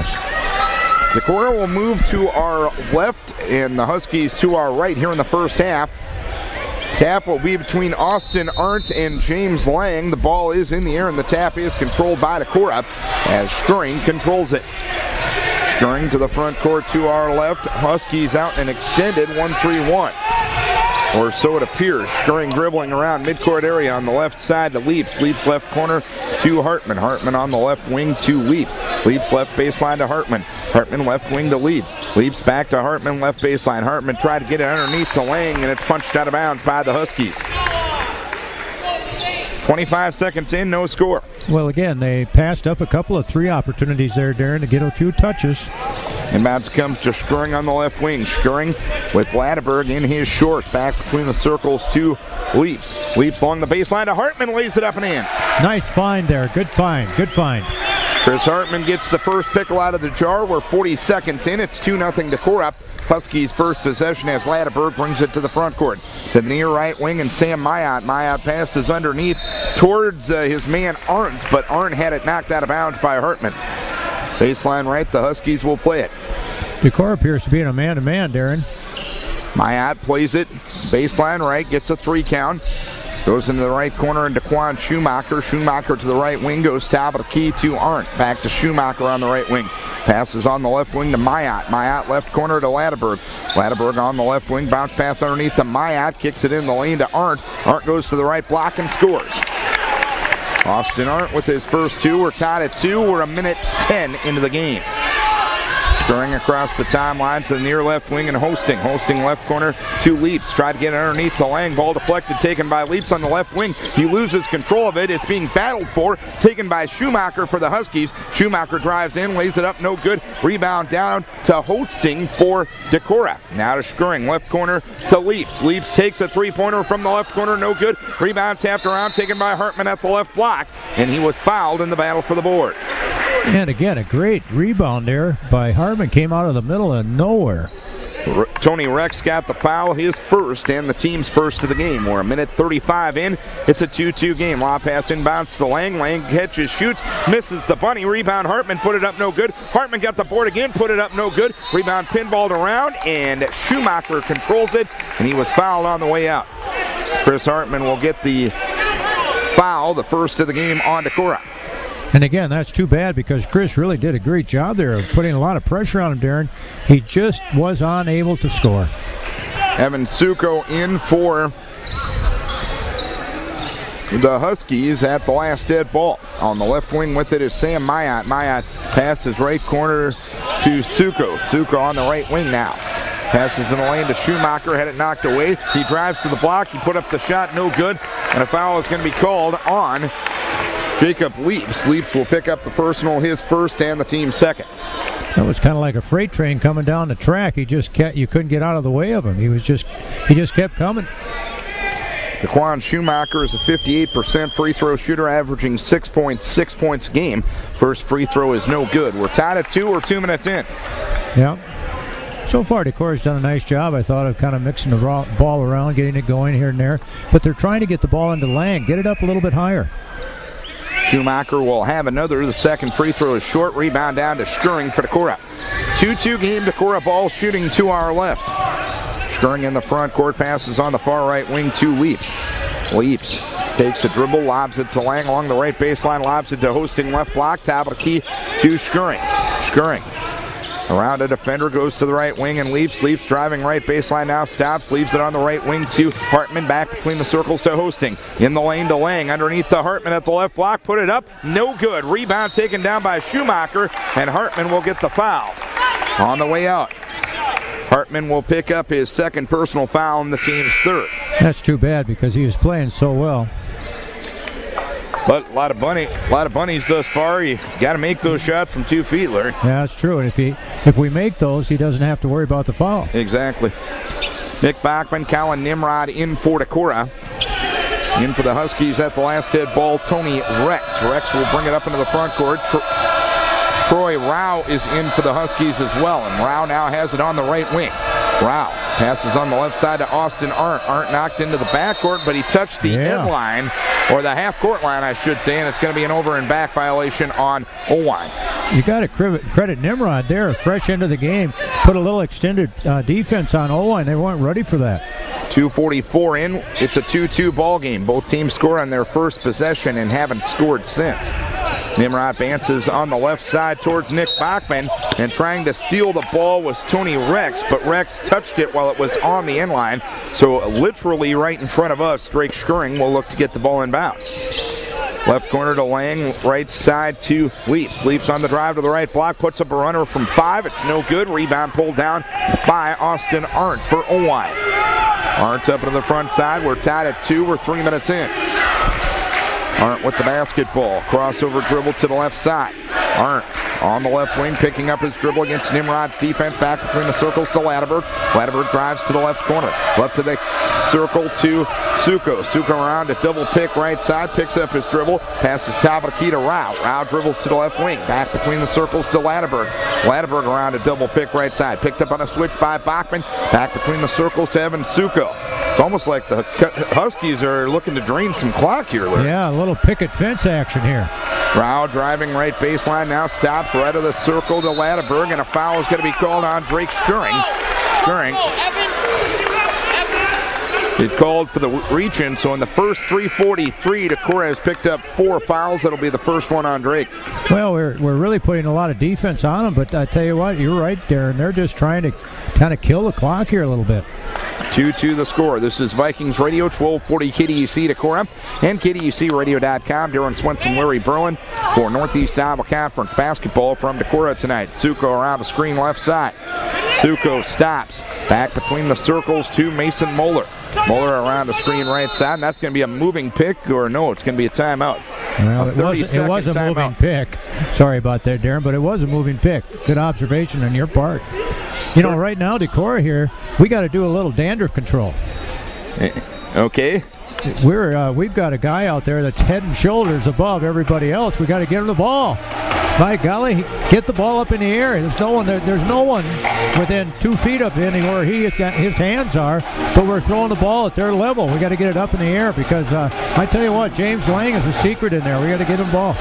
Decorah will move to our left and the Huskies to our right here in the first half. Tap will be between Austin Arndt and James Lang. The ball is in the air and the tap is controlled by Decorah as Stirring controls it. Stirring to the front court to our left. Huskies out and extended 1-3-1. Or so it appears. Stirring dribbling around midcourt area on the left side to Leaps. Leaps left corner to Hartman. Hartman on the left wing to Leaps. Leaps left baseline to Hartman. Hartman left wing to Leaps. Leaps back to Hartman left baseline. Hartman tried to get it underneath to Lang and it's punched out of bounds by the Huskies. 25 seconds in, no score. Well, again, they passed up a couple of three opportunities there, Darren, to get a few touches. Inbounds comes to Stirring on the left wing. Stirring with Ladeberg in his shorts. Back between the circles to Leaps. Leaps along the baseline to Hartman, lays it up and in. Nice find there. Good find. Good find. Chris Hartman gets the first pickle out of the jar. We're 40 seconds in. It's 2-0 Decorah. Huskies first possession as Ladeberg brings it to the front court. To the near right wing and Sam Mayat. Mayat passes underneath towards his man Arndt, but Arndt had it knocked out of bounds by Hartman. Baseline right, the Huskies will play it. Decorah appears to be in a man-to-man, Darren. Mayat plays it. Baseline right, gets a 3 count. Goes into the right corner and Daquan Schumacher. Schumacher to the right wing, goes top of the key to Arndt. Back to Schumacher on the right wing. Passes on the left wing to Mayat. Mayat left corner to Ladeberg. Ladeberg on the left wing, bounce pass underneath to Mayat. Kicks it in the lane to Arndt. Arndt goes to the right block and scores. Austin Arndt with his first two. We're tied at 2. We're a minute 10 into the game. Stirring across the timeline to the near left wing and Hosting. Hosting left corner to Leaps. Tried to get it underneath the Lang. Ball deflected, taken by Leaps on the left wing. He loses control of it. It's being battled for. Taken by Schumacher for the Huskies. Schumacher drives in, lays it up, no good. Rebound down to Hosting for Decorah. Now to Stirring, left corner to Leaps. Leaps takes a three-pointer from the left corner, no good. Rebound tapped around, taken by Hartman at the left block. And he was fouled in the battle for the board. And again, a great rebound there by Hartman. Came out of the middle of nowhere. Tony Rex got the foul, his first and the team's first of the game. We're a minute 35 in. It's a 2-2 game. Law pass inbounds to Lang. Lang catches, shoots, misses the bunny. Rebound Hartman, put it up, no good. Hartman got the board again, put it up, no good. Rebound pinballed around, and Schumacher controls it, and he was fouled on the way out. Chris Hartman will get the foul, the first of the game on Decorah. And again, that's too bad because Chris really did a great job there of putting a lot of pressure on him, Darren. He just was unable to score. Evan Suko in for the Huskies at the last dead ball. On the left wing with it is Sam Mayat. Mayat passes right corner to Suko. Suko on the right wing now. Passes in the lane to Schumacher, had it knocked away. He drives to the block, he put up the shot, no good. And a foul is going to be called on Jacob Leaps. Leaps will pick up the personal, his first and the team's second. That was kind of like a freight train coming down the track. You couldn't get out of the way of him. He just kept coming. Daquan Schumacher is a 58% free throw shooter, averaging 6.6 points a game. First free throw is no good. We're tied at 2. We're 2 minutes in. Yeah. So far, Decorah's done a nice job, I thought, of kind of mixing the ball around, getting it going here and there. But they're trying to get the ball into Lang, get it up a little bit higher. Schumacher will have another. The second free throw is short. Rebound down to Stirring for Decorah. 2-2 game. Decorah ball shooting to our left. Stirring in the front court. Passes on the far right wing to Leaps. Leaps takes a dribble. Lobs it to Lang along the right baseline. Lobs it to Hosting left block. Top of the key to Stirring. Stirring around a defender, goes to the right wing and Leaps. Leaps driving right baseline now, stops, leaves it on the right wing to Hartman, back between the circles to Hosting. In the lane to Lang, underneath the Hartman at the left block, put it up, no good. Rebound taken down by Schumacher, and Hartman will get the foul. On the way out, Hartman will pick up his second personal foul and the team's third. That's too bad because he was playing so well. But a lot of bunnies thus far. You got to make those shots from 2 feet, Larry. Yeah, that's true. And if we make those, he doesn't have to worry about the foul. Exactly. Nick Bachman, Colin Nimrod in for Decorah. In for the Huskies at the last dead ball, Tony Rex. Rex will bring it up into the front court. Troy Rao is in for the Huskies as well, and Rao now has it on the right wing. Rao passes on the left side to Austin Arndt. Arndt knocked into the backcourt, but he touched the end line, or the half-court line, I should say, and it's going to be an over and back violation on Oelwein. You got to credit Nimrod there, fresh into the game, put a little extended defense on Oelwein. They weren't ready for that. 2:44 in. It's a 2-2 ball game. Both teams score on their first possession and haven't scored since. Nimrod advances on the left side towards Nick Bachman, and trying to steal the ball was Tony Rex, but Rex touched it while it was on the end line. So literally right in front of us, Drake Schuring will look to get the ball in bounds. Left corner to Lang, right side to Leaps. Leaps on the drive to the right block, puts up a runner from 5. It's no good. Rebound pulled down by Austin Arndt for Oelwein. Arndt up into the front side. We're tied at 2. We're 3 minutes in. Arndt with the basketball. Crossover dribble to the left side. Arndt on the left wing, picking up his dribble against Nimrod's defense. Back between the circles to Latterberg. Latterberg drives to the left corner. Left to the circle to Suko. Suko around a double pick right side. Picks up his dribble. Passes top of the key to Rao. Rao dribbles to the left wing. Back between the circles to Latterberg. Latterberg around a double pick right side. Picked up on a switch by Bachman. Back between the circles to Evan Suko. It's almost like the Huskies are looking to drain some clock here, Larry. Yeah, a little picket fence action here. Rao driving right baseline now, stops right of the circle to Latterberg, and a foul is going to be called on Drake Schuring. It called for the reach-in, so in the first 3:43, Decorah has picked up 4 fouls. That'll be the first one on Drake. Well, we're really putting a lot of defense on them, but I tell you what, you're right, Darren. They're just trying to kind of kill the clock here a little bit. 2-2 the score. This is Vikings Radio, 1240 KDEC Decorah and KDECradio.com. Darren Swenson, Larry Berlin for Northeast Iowa Conference basketball from Decorah tonight. Suko around the screen left side. Suko stops. Back between the circles to Mason Moeller. Moeller around the screen right side, and that's going to be a moving pick, or no, it's going to be a timeout. Well, it was a moving pick. Sorry about that, Darren, but it was a moving pick. Good observation on your part. You know, right now, Decorah here, we got to do a little dandruff control. Okay. We've got a guy out there that's head and shoulders above everybody else. We got to get him the ball. By golly, get the ball up in the air. There's no one within 2 feet of anywhere his hands are, but we're throwing the ball at their level. We got to get it up in the air because I tell you what, James Lang is a secret in there. We got to get him the ball.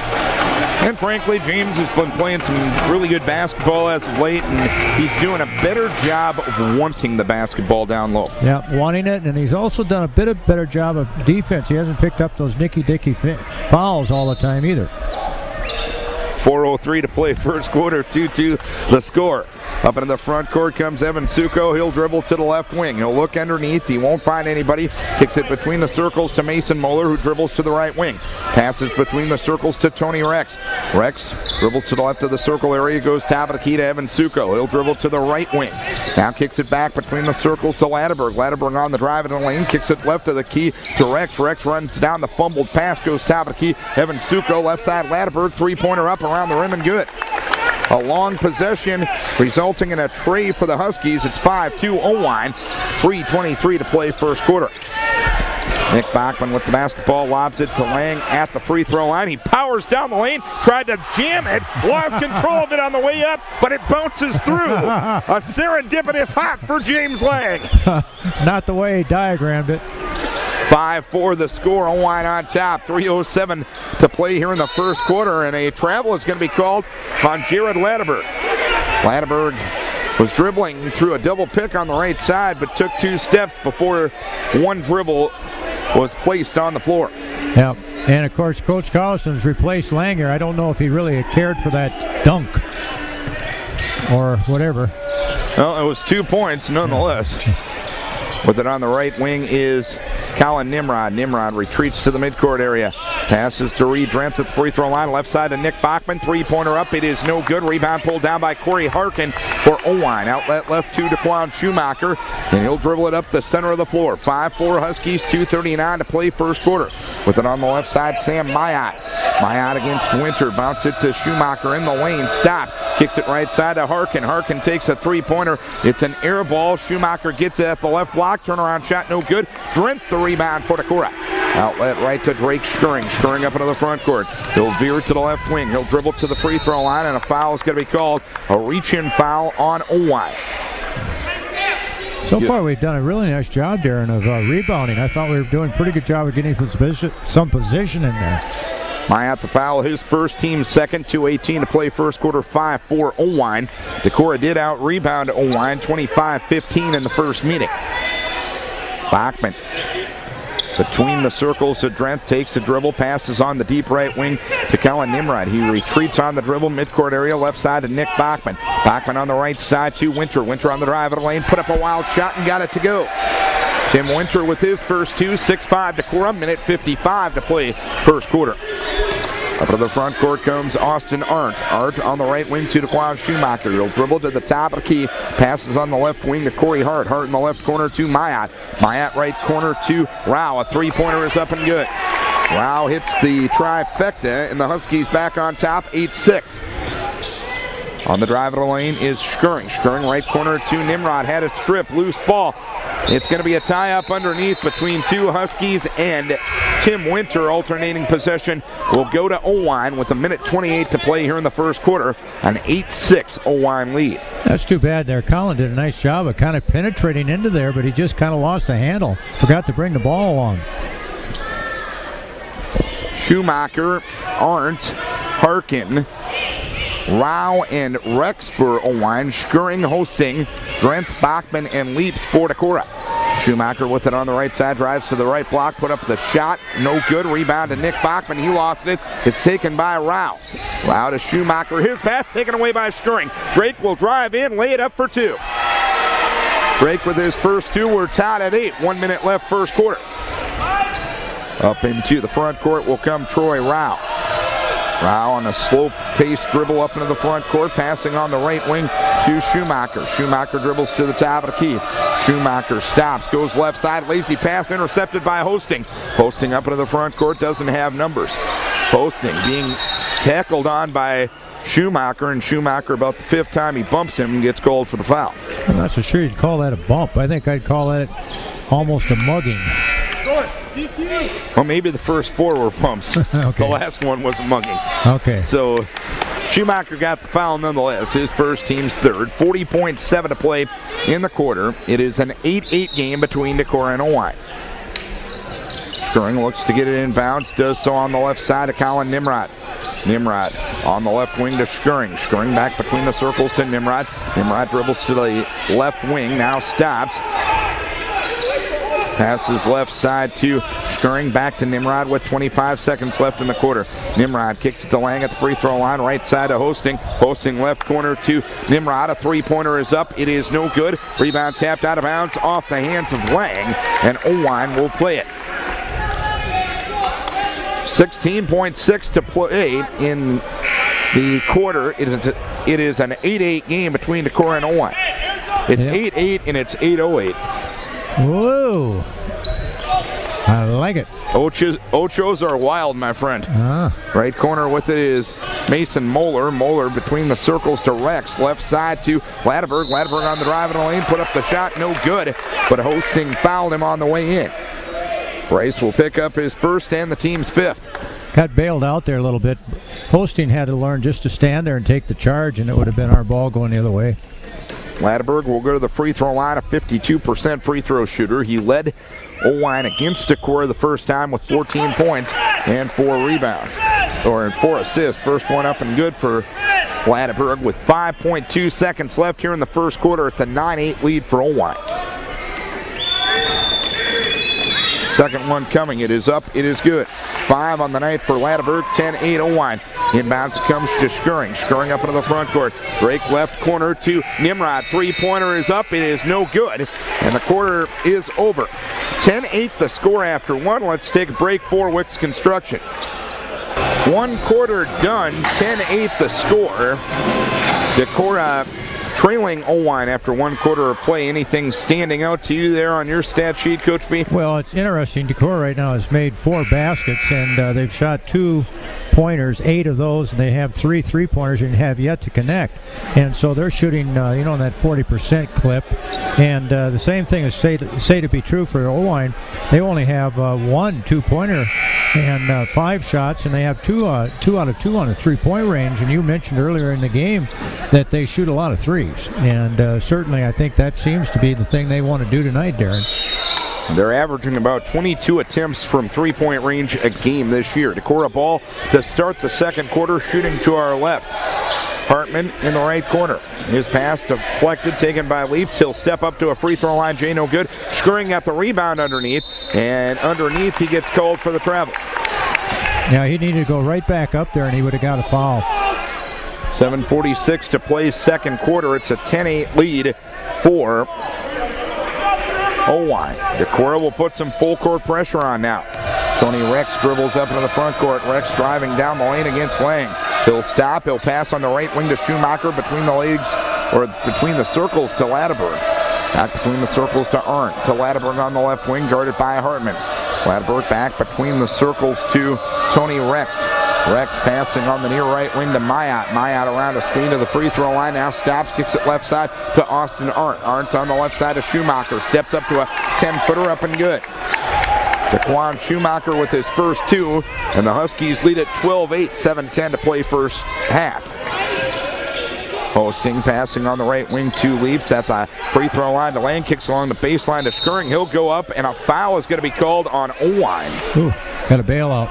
And frankly, James has been playing some really good basketball as of late, and he's doing a better job of wanting the basketball down low. Yeah, wanting it, and he's also done a bit of better job of defense. He hasn't picked up those nicky-dicky fouls all the time either. 4:03 to play first quarter, 2-2 the score. Up into the front court comes Evan Suko. He'll dribble to the left wing. He'll look underneath. He won't find anybody. Kicks it between the circles to Mason Moeller, who dribbles to the right wing. Passes between the circles to Tony Rex. Rex dribbles to the left of the circle area, goes top of the key to Evan Suko. He'll dribble to the right wing. Now kicks it back between the circles to Latterberg. Latterberg on the drive in the lane, kicks it left of the key to Rex. Rex runs down the fumbled pass, goes top of the key. Evan Suko, left side Latterberg, three-pointer up around the rim and good. A long possession resulting in a tray for the Huskies. It's 5-2 Oelwein. 3:23 to play first quarter. Nick Bachman with the basketball, lobs it to Lang at the free throw line. He powers down the lane, tried to jam it, lost control of it on the way up, but it bounces through. A serendipitous hop for James Lang. Not the way he diagrammed it. 5-4 the score. Oelwein on top. 3:07 to play here in the first quarter, and a travel is going to be called on Jared Latterberg. Latterberg was dribbling through a double pick on the right side, but took 2 steps before one dribble was placed on the floor. Yeah, and of course, Coach Collison's replaced Langer. I don't know if he really had cared for that dunk or whatever. Well, it was 2 points nonetheless. With it on the right wing is Colin Nimrod. Nimrod retreats to the midcourt area. Passes to Reed Drenth at the free throw line. Left side to Nick Bachman. Three-pointer up. It is no good. Rebound pulled down by Corey Harkin for Oelwein. Outlet left to Daquan Schumacher. And he'll dribble it up the center of the floor. 5-4 Huskies. 2:39 to play first quarter. With it on the left side, Sam Mayotte. Mayotte against Winter. Bounce it to Schumacher in the lane. Stops. Kicks it right side to Harkin. Harkin takes a three-pointer. It's an air ball. Schumacher gets it at the left block. Turnaround shot no good. Drenth the rebound for Decorah. Outlet right to Drake Schuring. Schuring up into the front court. He'll veer to the left wing. He'll dribble to the free throw line, and a foul is going to be called. A reach-in foul on Oelwein. So far, we've done a really nice job, Darren, of rebounding. I thought we were doing a pretty good job of getting some position in there. Myatt the foul, his first, team second, 2:18 to play first quarter, 5-4 Oelwein. Decorah did out-rebound Oelwein, 25-15 in the first meeting. Bachman between the circles to Drent, takes the dribble, passes on the deep right wing to Kellen Nimrod. He retreats on the dribble, midcourt area, left side to Nick Bachman. Bachman on the right side to Winter. Winter on the drive of the lane, put up a wild shot and got it to go. Tim Winter with his first two, 6-5 Decorah, minute 55 to play first quarter. Up to the front court comes Austin Arndt. Arndt on the right wing to DeQuan Schumacher. He'll dribble to the top of the key. Passes on the left wing to Corey Hart. Hart in the left corner to Myatt. Myatt right corner to Rao. A three-pointer is up and good. Rao hits the trifecta, and the Huskies back on top, 8-6. On the drive of the lane is Skirring. Skirring right corner to Nimrod. Had it stripped. Loose ball. It's going to be a tie-up underneath between two Huskies and Tim Winter. Alternating possession will go to Oelwein with a minute 28 to play here in the first quarter. An 8-6 Oelwein lead. That's too bad there. Colin did a nice job of kind of penetrating into there, but he just kind of lost the handle. Forgot to bring the ball along. Schumacher, Arndt, Harkin, Rao and Rex for Oelwein. Skirring hosting Drent, Bachman, and Leaps for Decorah. Schumacher with it on the right side, drives to the right block, put up the shot, no good. Rebound to Nick Bachman, he lost it. It's taken by Rao. Rao to Schumacher, his pass taken away by Skirring. Drake will drive in, lay it up for two. Drake with his first two, we're tied at 8. 1 minute left first quarter. Up into the front court will come Troy Rao. Rao on a slow-paced dribble up into the front court, passing on the right wing to Schumacher. Schumacher dribbles to the top of the key. Schumacher stops, goes left side, lazy pass intercepted by Hosting. Hosting up into the front court, doesn't have numbers. Hosting being tackled on by Schumacher, and Schumacher, about the fifth time he bumps him, and gets called for the foul. I'm not so sure you'd call that a bump. I think I'd call that almost a mugging. Well, maybe the first four were bumps. Okay. The last one was a mugging. Okay. So Schumacher got the foul nonetheless. His first, team's third. 40.7 to play in the quarter. It is an 8-8 game between Decorah and Oelwein. Skirring looks to get it inbounds. Does so on the left side to Colin Nimrod. Nimrod on the left wing to Skirring. Skirring back between the circles to Nimrod. Nimrod dribbles to the left wing. Now stops. Passes left side to Skirring, back to Nimrod with 25 seconds left in the quarter. Nimrod kicks it to Lang at the free throw line, right side to Hosting. Hosting left corner to Nimrod. A three-pointer is up. It is no good. Rebound tapped out of bounds off the hands of Lang, and Oelwein will play it. 16.6 to play in the quarter. It is an 8-8 game between Decorah and Oelwein. It's 8-8 and it's 8-08. Whoa. I like it. Ochos are wild, my friend. Right corner with it is Mason Moeller. Moeller between the circles to Rex. Left side to Ladeberg. Ladeberg on the drive in the lane. Put up the shot. No good. But Hosting fouled him on the way in. Bryce will pick up his first and the team's fifth. Got bailed out there a little bit. Hosting had to learn just to stand there and take the charge, and it would have been our ball going the other way. Ladeberg will go to the free throw line, a 52% free throw shooter. He led Oelwein against Decorah the first time with 14 points and 4 rebounds, or 4 assists. First one up and good for Ladeberg with 5.2 seconds left here in the first quarter. It's a 9-8 lead for Oelwein. Second one coming. It is up. It is good. 5 on the night for Ladeberg. 10-8 Oelwein. Inbounds it comes to Skirring. Skirring up into the front court. Drake left corner to Nimrod. Three-pointer is up. It is no good. And the quarter is over. 10-8 the score after one. Let's take a break for Wicks Construction. One quarter done. 10-8 the score. Decorah trailing Oelwein after one quarter of play. Anything standing out to you there on your stat sheet, Coach B? Well, it's interesting. Decorah right now has made 4 baskets, and they've shot 2 pointers, 8 of those, and they have 3 3-pointers and have yet to connect. And so they're shooting, in that 40% clip. And the same thing is say to be true for Oelwein. They only have 1 2-pointer and 5 shots, and they have 2 out of 2 on the 3-point range. And you mentioned earlier in the game that they shoot a lot of threes. And certainly I think that seems to be the thing they want to do tonight, Darren. They're averaging about 22 attempts from three-point range a game this year. Decorah ball to start the second quarter, shooting to our left. Hartman in the right corner. His pass deflected, taken by Leaps. He'll step up to a free throw line. Jay no good. Scurrying got the rebound underneath. And underneath he gets called for the travel. Yeah, he needed to go right back up there and he would have got a foul. 7:46 to play second quarter. It's a 10-8 lead for Oelwein. Decorah will put some full court pressure on now. Tony Rex dribbles up into the front court. Rex driving down the lane against Lang. He'll stop. He'll pass on the right wing to Schumacher between the legs, or between the circles to Ladderberg. Back between the circles to Arndt. To Ladderberg on the left wing, guarded by Hartman. Ladderberg back between the circles to Tony Rex. Rex passing on the near right wing to Mayat. Mayat around a screen to the free throw line. Now stops, kicks it left side to Austin Arndt. Arndt on the left side to Schumacher. Steps up to a 10-footer up and good. Daquan Schumacher with his first two, and the Huskies lead at 12-8, 7:10 to play first half. Hosting passing on the right wing, 2 Leaps at the free throw line to Lane, kicks along the baseline to Scurring. He'll go up, and a foul is going to be called on Oelwein. Ooh, got a bailout.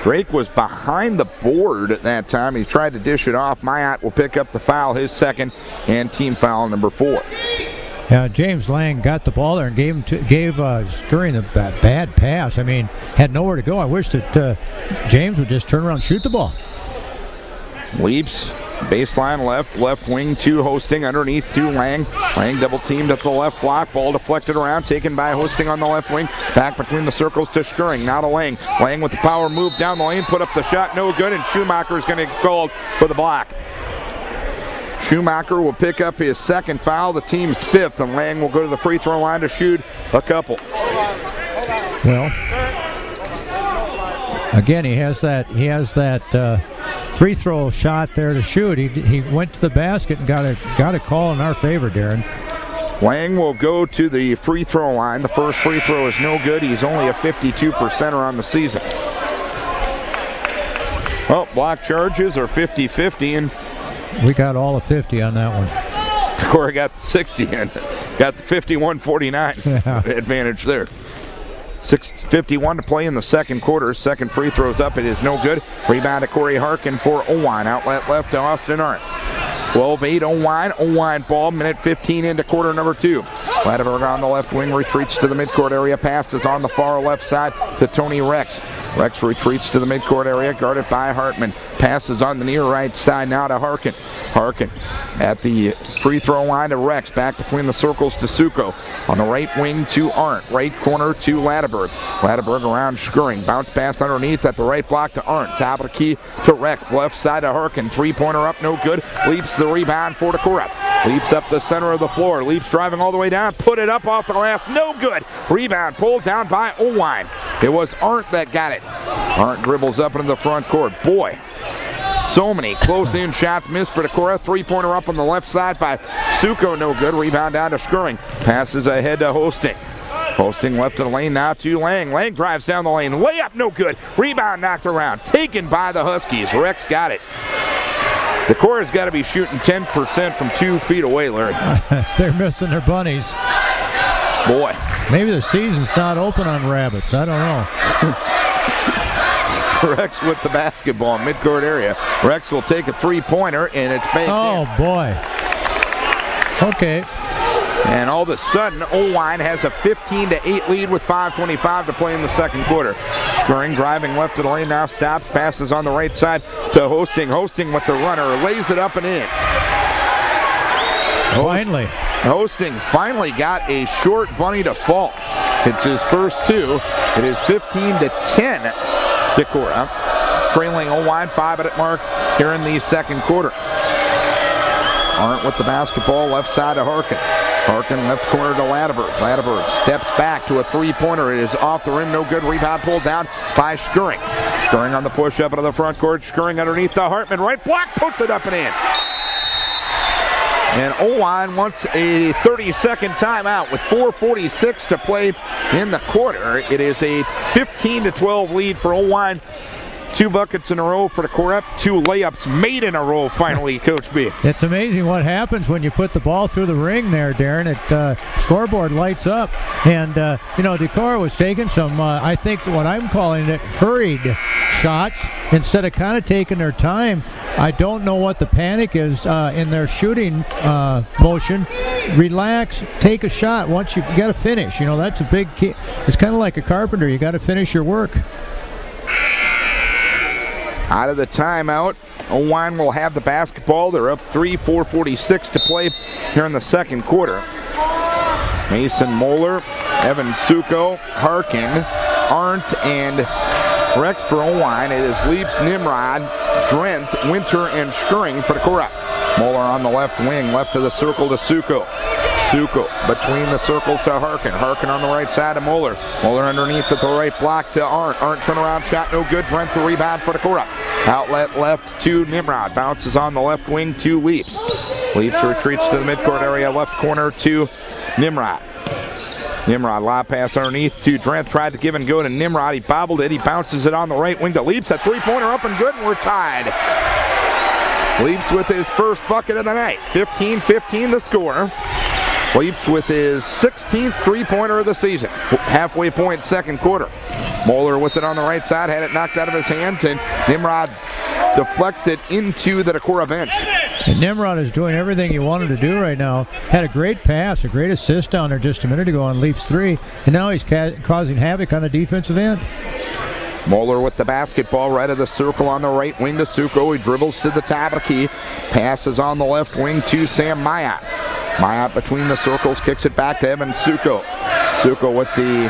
Drake was behind the board at that time. He tried to dish it off. Mayat will pick up the foul, his second, and team foul number 4. James Lang got the ball there and gave Scurrying a bad pass. I mean, had nowhere to go. I wish that James would just turn around and shoot the ball. Leaps, baseline left wing, 2 Hosting, underneath 2 Lang. Lang double teamed at the left block, ball deflected around, taken by Hosting on the left wing. Back between the circles to Scurrying, now to Lang. Lang with the power move down the lane, put up the shot, no good, and Schumacher is going to get called for the block. Schumacher will pick up his second foul, the team's 5th, and Lang will go to the free throw line to shoot a couple. Well, again, he has that free throw shot there to shoot. He went to the basket and got a call in our favor, Darren. Lang will go to the free throw line. The first free throw is no good. He's only a 52%er on the season. Well, block charges are 50-50, and we got all of 50 on that one. Decorah got the 60 and got the 51-49 advantage there. 6:51 to play in the second quarter. Second free throw's up. It is no good. Rebound to Corey Harkin for Oelwein. Outlet left to Austin Arndt. 12-8 Oelwein. Oelwein ball. Minute 15 into quarter number 2. Ladderberg on the left wing retreats to the midcourt area. Passes on the far left side to Tony Rex. Rex retreats to the midcourt area, guarded by Hartman. Passes on the near right side now to Harkin. Harkin at the free throw line to Rex. Back between the circles to Suko. On the right wing to Arndt. Right corner to Ladderberg. Ladderberg around Scurrying. Bounce pass underneath at the right block to Arndt. Top of the key to Rex. Left side to Harkin. Three-pointer up, no good. Leaps the rebound for Decorah. Leaps up the center of the floor. Leaps driving all the way down. Put it up off the glass. No good. Rebound pulled down by Oelwein. It was Arndt that got it. Arndt dribbles up into the front court. Boy, so many close-in shots missed for Decorah. Three-pointer up on the left side by Suko. No good. Rebound down to Scurrying. Passes ahead to Hosting. Hosting left of the lane now to Lang. Lang drives down the lane. Layup no good. Rebound knocked around. Taken by the Huskies. Rex got it. Decorah's got to be shooting 10% from 2 feet away, Larry. They're missing their bunnies. Boy. Maybe the season's not open on rabbits. I don't know. Rex with the basketball in midcourt area. Rex will take a three-pointer, and it's banked in. Oh, boy. Okay. And all of a sudden, Oelwein has a 15-8 lead with 5:25 to play in the second quarter. Scurrying, driving left of the lane, now stops, passes on the right side to Hosting. Hosting with the runner, lays it up and in. Finally. Hosting finally got a short bunny to fall. It's his first 2. It is 15-10. Decorah trailing Oelwein, 5-minute mark here in the second quarter. Arndt with the basketball, left side to Harkin. Harkin left corner to Ladderberg. Ladderberg steps back to a three-pointer. It is off the rim, no good. Rebound pulled down by Scurrying. Scurrying on the push-up into the front court. Scurrying underneath the Hartman. Right block, puts it up and in. And Oelwein wants a 30-second timeout with 4:46 to play in the quarter. It is a 15-12 lead for Oelwein 2 buckets in a row for Decorah. 2 layups made in a row finally, Coach B. It's amazing what happens when you put the ball through the ring there, Darren. It scoreboard lights up. And, Decorah was taking some, I think what I'm calling it, hurried shots instead of kind of taking their time. I don't know what the panic is in their shooting motion. Relax, take a shot. Once you got to finish. That's a big key. It's kind of like a carpenter. You got to finish your work. Out of the timeout, Oelwein will have the basketball. They're up 3, 4:46 to play here in the second quarter. Mason Moeller, Evan Suko, Harkin, Arndt, and Rex for Oelwein. It is Leaps, Nimrod, Drenth, Winter, and Schering for Decorah. Moeller on the left wing, left of the circle to Suko. Suko between the circles to Harkin. Harkin on the right side to Moeller. Moeller underneath at the right block to Arndt. Arndt turnaround shot, no good. Drenth the rebound for Decorah. Outlet left to Nimrod. Bounces on the left wing to Leaps. Leaps retreats to the midcourt area, left corner to Nimrod. Nimrod, lob pass underneath to Drenth. Tried to give and go to Nimrod. He bobbled it. He bounces it on the right wing to Leaps. A three-pointer up and good, and we're tied. Leaps with his first bucket of the night. 15-15 the score. Leaps with his 16th three-pointer of the season. Halfway point second quarter. Moeller with it on the right side. Had it knocked out of his hands, and Nimrod deflects it into the Decorah bench. And Nimrod is doing everything he wanted to do right now. Had a great pass, a great assist down there just a minute ago on Leaps 3, and now he's causing havoc on the defensive end. Moeller with the basketball right of the circle on the right wing to Suko. He dribbles to the top of the key. Passes on the left wing to Sam Mayat. Mayat between the circles, kicks it back to Evan Suko. Suko with the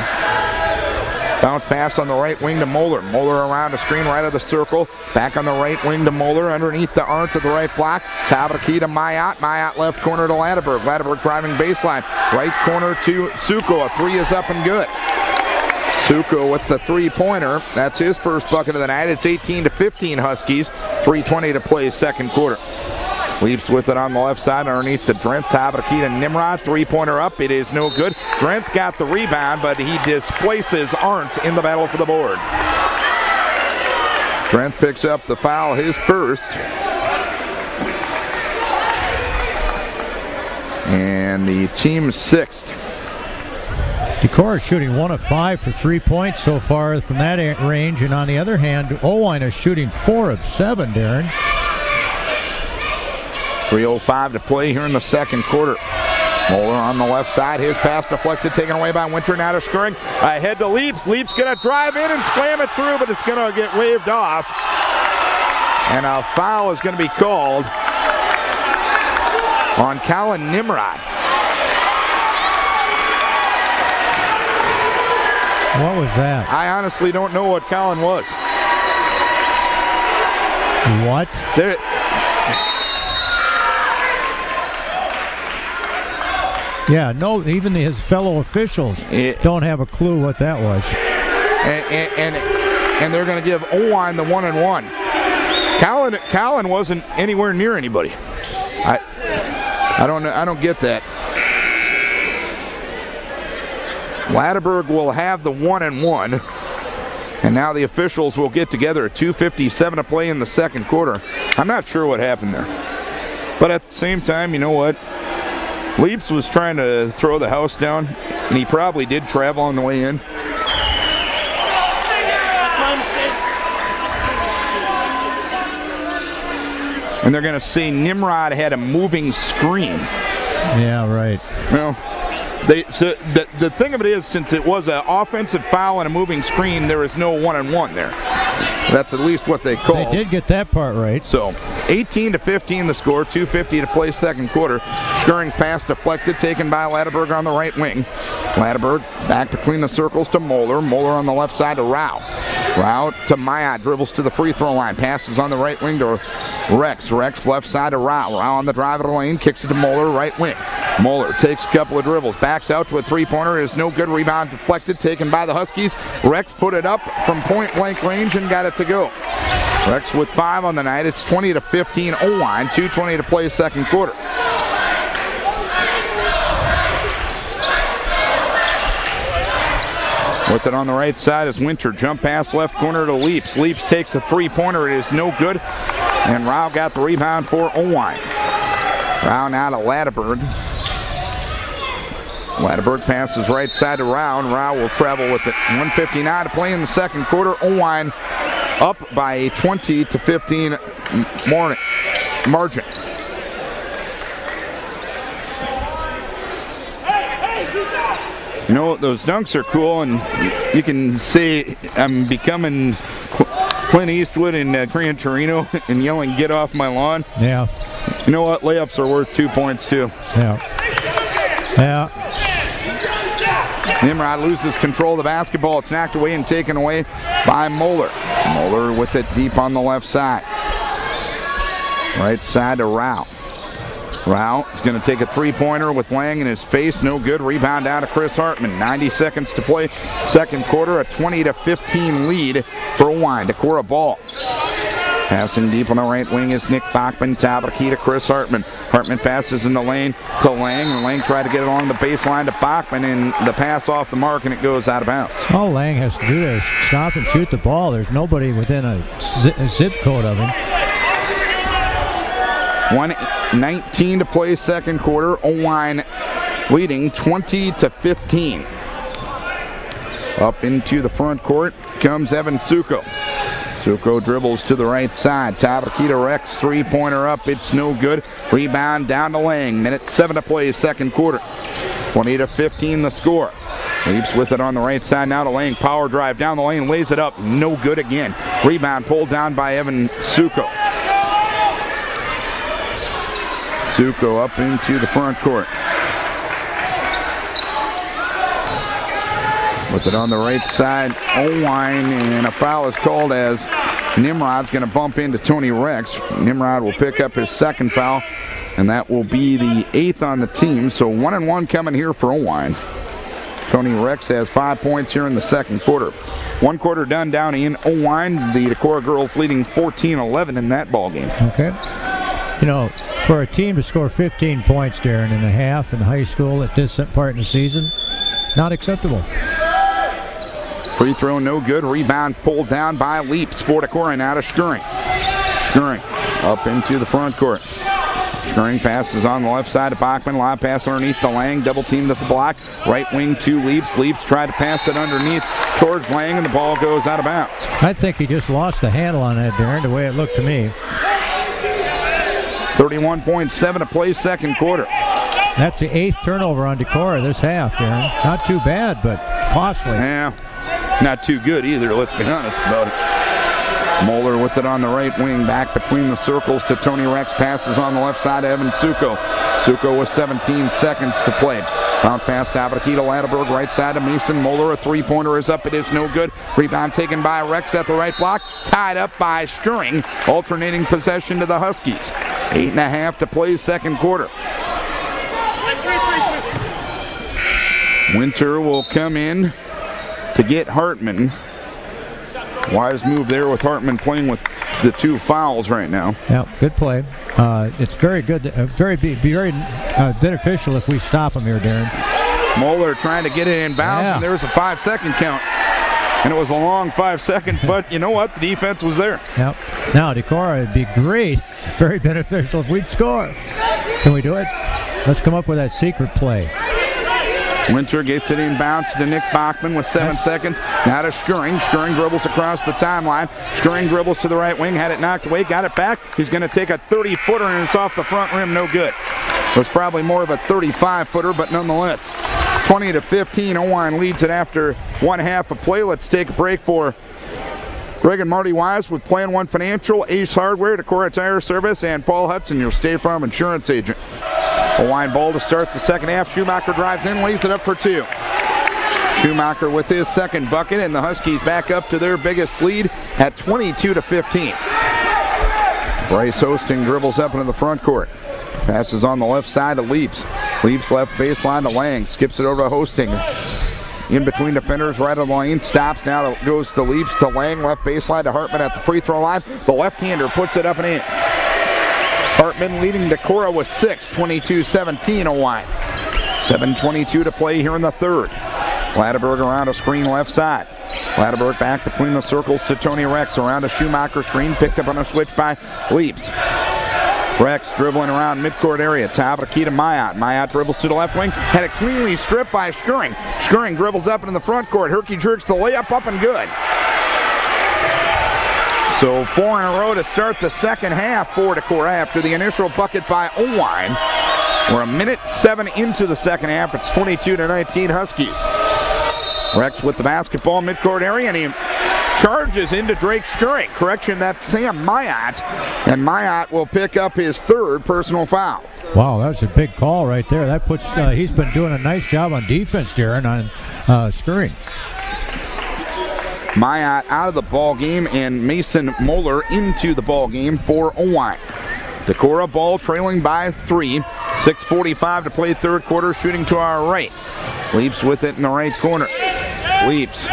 bounce pass on the right wing to Moeller. Moeller around the screen right of the circle. Back on the right wing to Moeller. Underneath the Arndt to the right block. Top of the key to Mayat. Mayat left corner to Latterberg. Latterberg driving baseline. Right corner to Suko. A three is up and good. Suko with the three-pointer. That's his first bucket of the night. It's 18-15 Huskies. 3:20 to play second quarter. Leaps with it on the left side underneath the Drenth. Top of the key to Nimrod. Three-pointer up. It is no good. Drenth got the rebound, but he displaces Arndt in the battle for the board. Drenth picks up the foul, his first. And the team's sixth. Decorah is shooting 1 of 5 for 3 points so far from that range, and on the other hand, Oelwein is shooting 4 of 7, Darren. 3:05 to play here in the second quarter. Moeller on the left side. His pass deflected, taken away by Winter. Now to Schering. Ahead to Leaps. Leaps going to drive in and slam it through, but it's going to get waved off. And a foul is going to be called on Colin Nimrod. What was that? I honestly don't know what Colin was. What? There. Yeah, no, even his fellow officials don't have a clue what that was. And they're going to give Oelwein the 1-and-1. Colin wasn't anywhere near anybody. I don't get that. Latterberg will have the 1-and-1. And now the officials will get together at 2:57 to play in the second quarter. I'm not sure what happened there. But at the same time, you know what? Leaps was trying to throw the house down, and he probably did travel on the way in. And they're going to say Nimrod had a moving screen. Yeah, right. Well, the thing of it is, since it was an offensive foul and a moving screen, there is no 1-and-1 there. That's at least what they called. They did get that part right. So, 18-15 the score, 2:50 to play second quarter. Schering pass deflected, taken by Latterberg on the right wing. Latterberg back between the circles to Moeller. Moeller on the left side to Rao. Rao to Mayat, dribbles to the free throw line. Passes on the right wing to Rex. Rex left side to Rao. Rao on the drive of the lane, kicks it to Moeller, right wing. Moeller takes a couple of dribbles, backs out to a three-pointer. Is no good. Rebound deflected, taken by the Huskies. Rex put it up from point-blank range and got it to go. Rex with 5 on the night. It's 20-15 Oelwein. 2:20 to play second quarter. With it on the right side is Winter. Jump pass left corner to Leaps. Leaps takes a three-pointer. It is no good. And Rao got the rebound for Oelwein. Rao now to Ladberg. Ladberg passes right side to Rao, and Rao will travel with it. 1:59 to play in the second quarter. Oelwein up by a 20-15 margin. You know, those dunks are cool, and you can say I'm becoming Clint Eastwood in Gran Torino and yelling, "Get off my lawn." Yeah. You know what? Layups are worth 2 points, too. Yeah. Yeah. Nimrod loses control of the basketball. It's knocked away and taken away by Moeller. Moeller with it deep on the left side. Right side to Rao. Rao is going to take a three-pointer with Lang in his face. No good. Rebound down to Chris Hartman. 90 seconds to play. Second quarter, a 20-15 lead for Oelwein. Decorah ball. Passing deep on the right wing is Nick Bachman. Top of the key to Chris Hartman. Hartman passes in the lane to Lang, and Lang tried to get it along the baseline to Bachman, and the pass off the mark, and it goes out of bounds. All Lang has to do is stop and shoot the ball. There's nobody within a zip code of him. 1:19 to play second quarter. Oelwein leading 20-15. Up into the front court comes Evan Suko. Suko dribbles to the right side. Top of the key to Rex. Three-pointer up. It's no good. Rebound down to Lang. Minute 7 to play second quarter. 20-15 the score. Leaps with it on the right side now to Lang. Power drive down the lane. Lays it up. No good again. Rebound pulled down by Evan Suko. Suko up into the front court. With it on the right side, Oelwein, and a foul is called as Nimrod's going to bump into Tony Rex. Nimrod will pick up his second foul, and that will be the 8th on the team. So 1-1 coming here for Oelwein. Tony Rex has 5 points here in the second quarter. 1 quarter done down in Oelwein. The Decorah girls leading 14-11 in that ball game. Okay. You know, for a team to score 15 points, Darren, in a half in high school at this part in the season, not acceptable. Free throw no good. Rebound pulled down by Leaps for Decorah, now to Schuring. Schuring up into the front court. Schuring passes on the left side to Bachman. Live pass underneath the Lang. Double teamed at the block. Right wing to Leaps. Leaps tried to pass it underneath towards Lang, and the ball goes out of bounds. I think he just lost the handle on that, Darren, the way it looked to me. 31.7 to play second quarter. That's the 8th turnover on Decorah this half, Darren. Not too bad, but costly. Yeah, not too good either, let's be honest about it. Moeller with it on the right wing, back between the circles to Tony Rex. Passes on the left side to Evan Suko. Suko with 17 seconds to play. Bounce pass to Abakita Ladberg, right side to Mason. Moeller, a three-pointer is up. It is no good. Rebound taken by Rex at the right block. Tied up by Schuring. Alternating possession to the Huskies. 8.5 to play second quarter. Winter will come in to get Hartman. Wise move there with Hartman playing with the 2 fouls right now. Yeah, good play. It's very good, very beneficial if we stop him here, Darren. Moeller trying to get it in bounds, and there's a 5-second count. And it was a long 5 seconds, but you know what? The defense was there. Yep. Now, Decorah, it'd be great, very beneficial if we'd score. Can we do it? Let's come up with that secret play. Winter gets it in bounds to Nick Bachman with 7 seconds. Now to Schuring. Schuring dribbles across the timeline. Schuring dribbles to the right wing, had it knocked away, got it back. He's going to take a 30-footer, and it's off the front rim, no good. It was probably more of a 35-footer, but nonetheless. 20-15, Oelwein leads it after 1 half of play. Let's take a break for Greg and Marty Wise with Plan One Financial, Ace Hardware, Decorah Tire Service, and Paul Hudson, your State Farm insurance agent. Oelwein ball to start the second half. Schumacher drives in, lays it up for 2. Schumacher with his second bucket, and the Huskies back up to their biggest lead at 22-15. Bryce Hosting dribbles up into the front court. Passes on the left side to Leaps. Leaps left baseline to Lang. Skips it over to Hosting. In between defenders, right on the lane. Stops now, goes to Leaps to Lang. Left baseline to Hartman at the free throw line. The left-hander puts it up and in. Hartman leading Decorah with 6, 22-17 Oelwein. 7:22 to play here in the third. Latterberg around a screen left side. Latterberg back between the circles to Tony Rex. Around a Schumacher screen. Picked up on a switch by Leaps. Rex dribbling around midcourt area. Top of the key to Myatt. Myatt dribbles to the left wing. Had it cleanly stripped by Skuring. Skuring dribbles up into the front court. Herky jerks the layup up and good. So 4 in a row to start the second half for Decorah after the initial bucket by Oelwein. We're a minute 7 into the second half. It's 22-19 Huskies. Rex with the basketball midcourt area, and he charges into Drake Skuring. Correction, that's Sam Myatt, and Myatt will pick up his 3rd personal foul. Wow, that's a big call right there. That puts he's been doing a nice job on defense, Darren, on Skuring. Myatt out of the ball game, and Mason Moeller into the ball game for Oelwein. Decorah ball trailing by 3. 6:45 to play third quarter, shooting to our right. Leaps with it in the right corner. Leaps.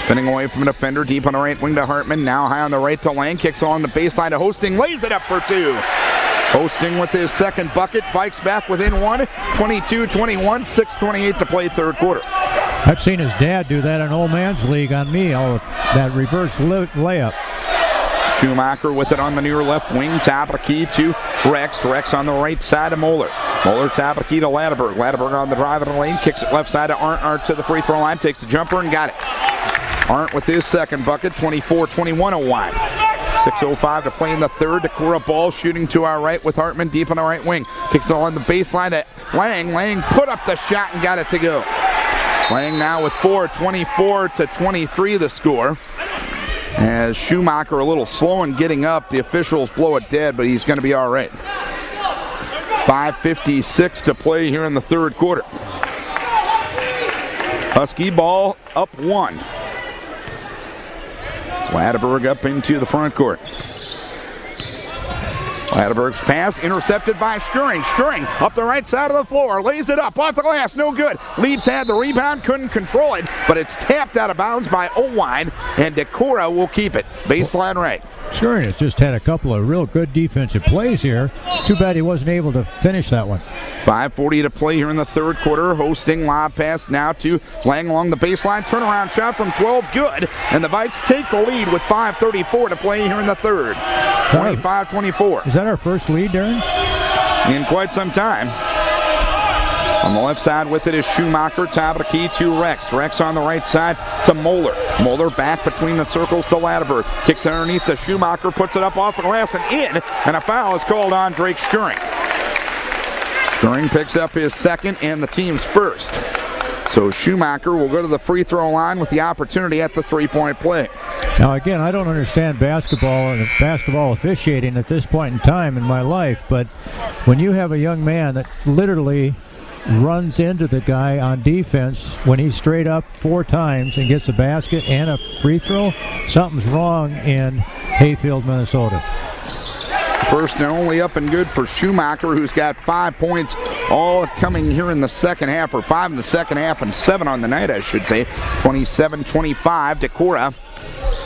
Spinning away from a defender, deep on the right wing to Hartman. Now high on the right to Lang. Kicks on the baseline to Hosting. Lays it up for 2. Hosting with his second bucket. Vikes back within 1. 22-21. 6:28 to play third quarter. I've seen his dad do that in Old Man's League on me. That reverse layup. Schumacher with it on the near left wing. Top of the key to Rex. Rex on the right side of Moeller. Moeller top of the key to Latterberg. Latterberg on the drive in the lane. Kicks it left side to Arndt. Arndt to the free throw line. Takes the jumper and got it. Arndt with his second bucket. 24-21 Oelwein. 6:05 to play in the third. Decorah ball shooting to our right with Hartman deep on the right wing. Kicks it on the baseline to Lang. Lang put up the shot and got it to go. Lang now with 4. 24-23 the score. As Schumacher a little slow in getting up, the officials blow it dead, but he's going to be all right. 5:56 to play here in the third quarter. Husky ball up 1. Latterberg up into the front court. Latterberg's pass intercepted by Skuring. Skuring up the right side of the floor. Lays it up off the glass. No good. Leaps had the rebound. Couldn't control it. But it's tapped out of bounds by Oelwein. And Decorah will keep it. Baseline right. Skuring has just had a couple of real good defensive plays here. Too bad he wasn't able to finish that one. 5:40 to play here in the third quarter. Hosting lob pass now to Lang along the baseline. Turnaround shot from 12. Good. And the Vikes take the lead with 5:34 to play here in the third. 25-24. Is that our first lead, Darren? In quite some time. On the left side with it is Schumacher. Top of the key to Rex. Rex on the right side to Moeller. Moeller back between the circles to Latterberg. Kicks it underneath to Schumacher. Puts it up off the glass and in. And a foul is called on Drake Skuring. Skuring picks up his second and the team's first. So Schumacher will go to the free throw line with the opportunity at the three-point play. Now again, I don't understand basketball and basketball officiating at this point in time in my life, but when you have a young man that literally runs into the guy on defense when he's straight up 4 times and gets a basket and a free throw, something's wrong in Hayfield, Minnesota. First and only up and good for Schumacher, who's got 5 points all coming here in the second half, or 5 in the second half and 7 on the night, I should say. 27-25, Decorah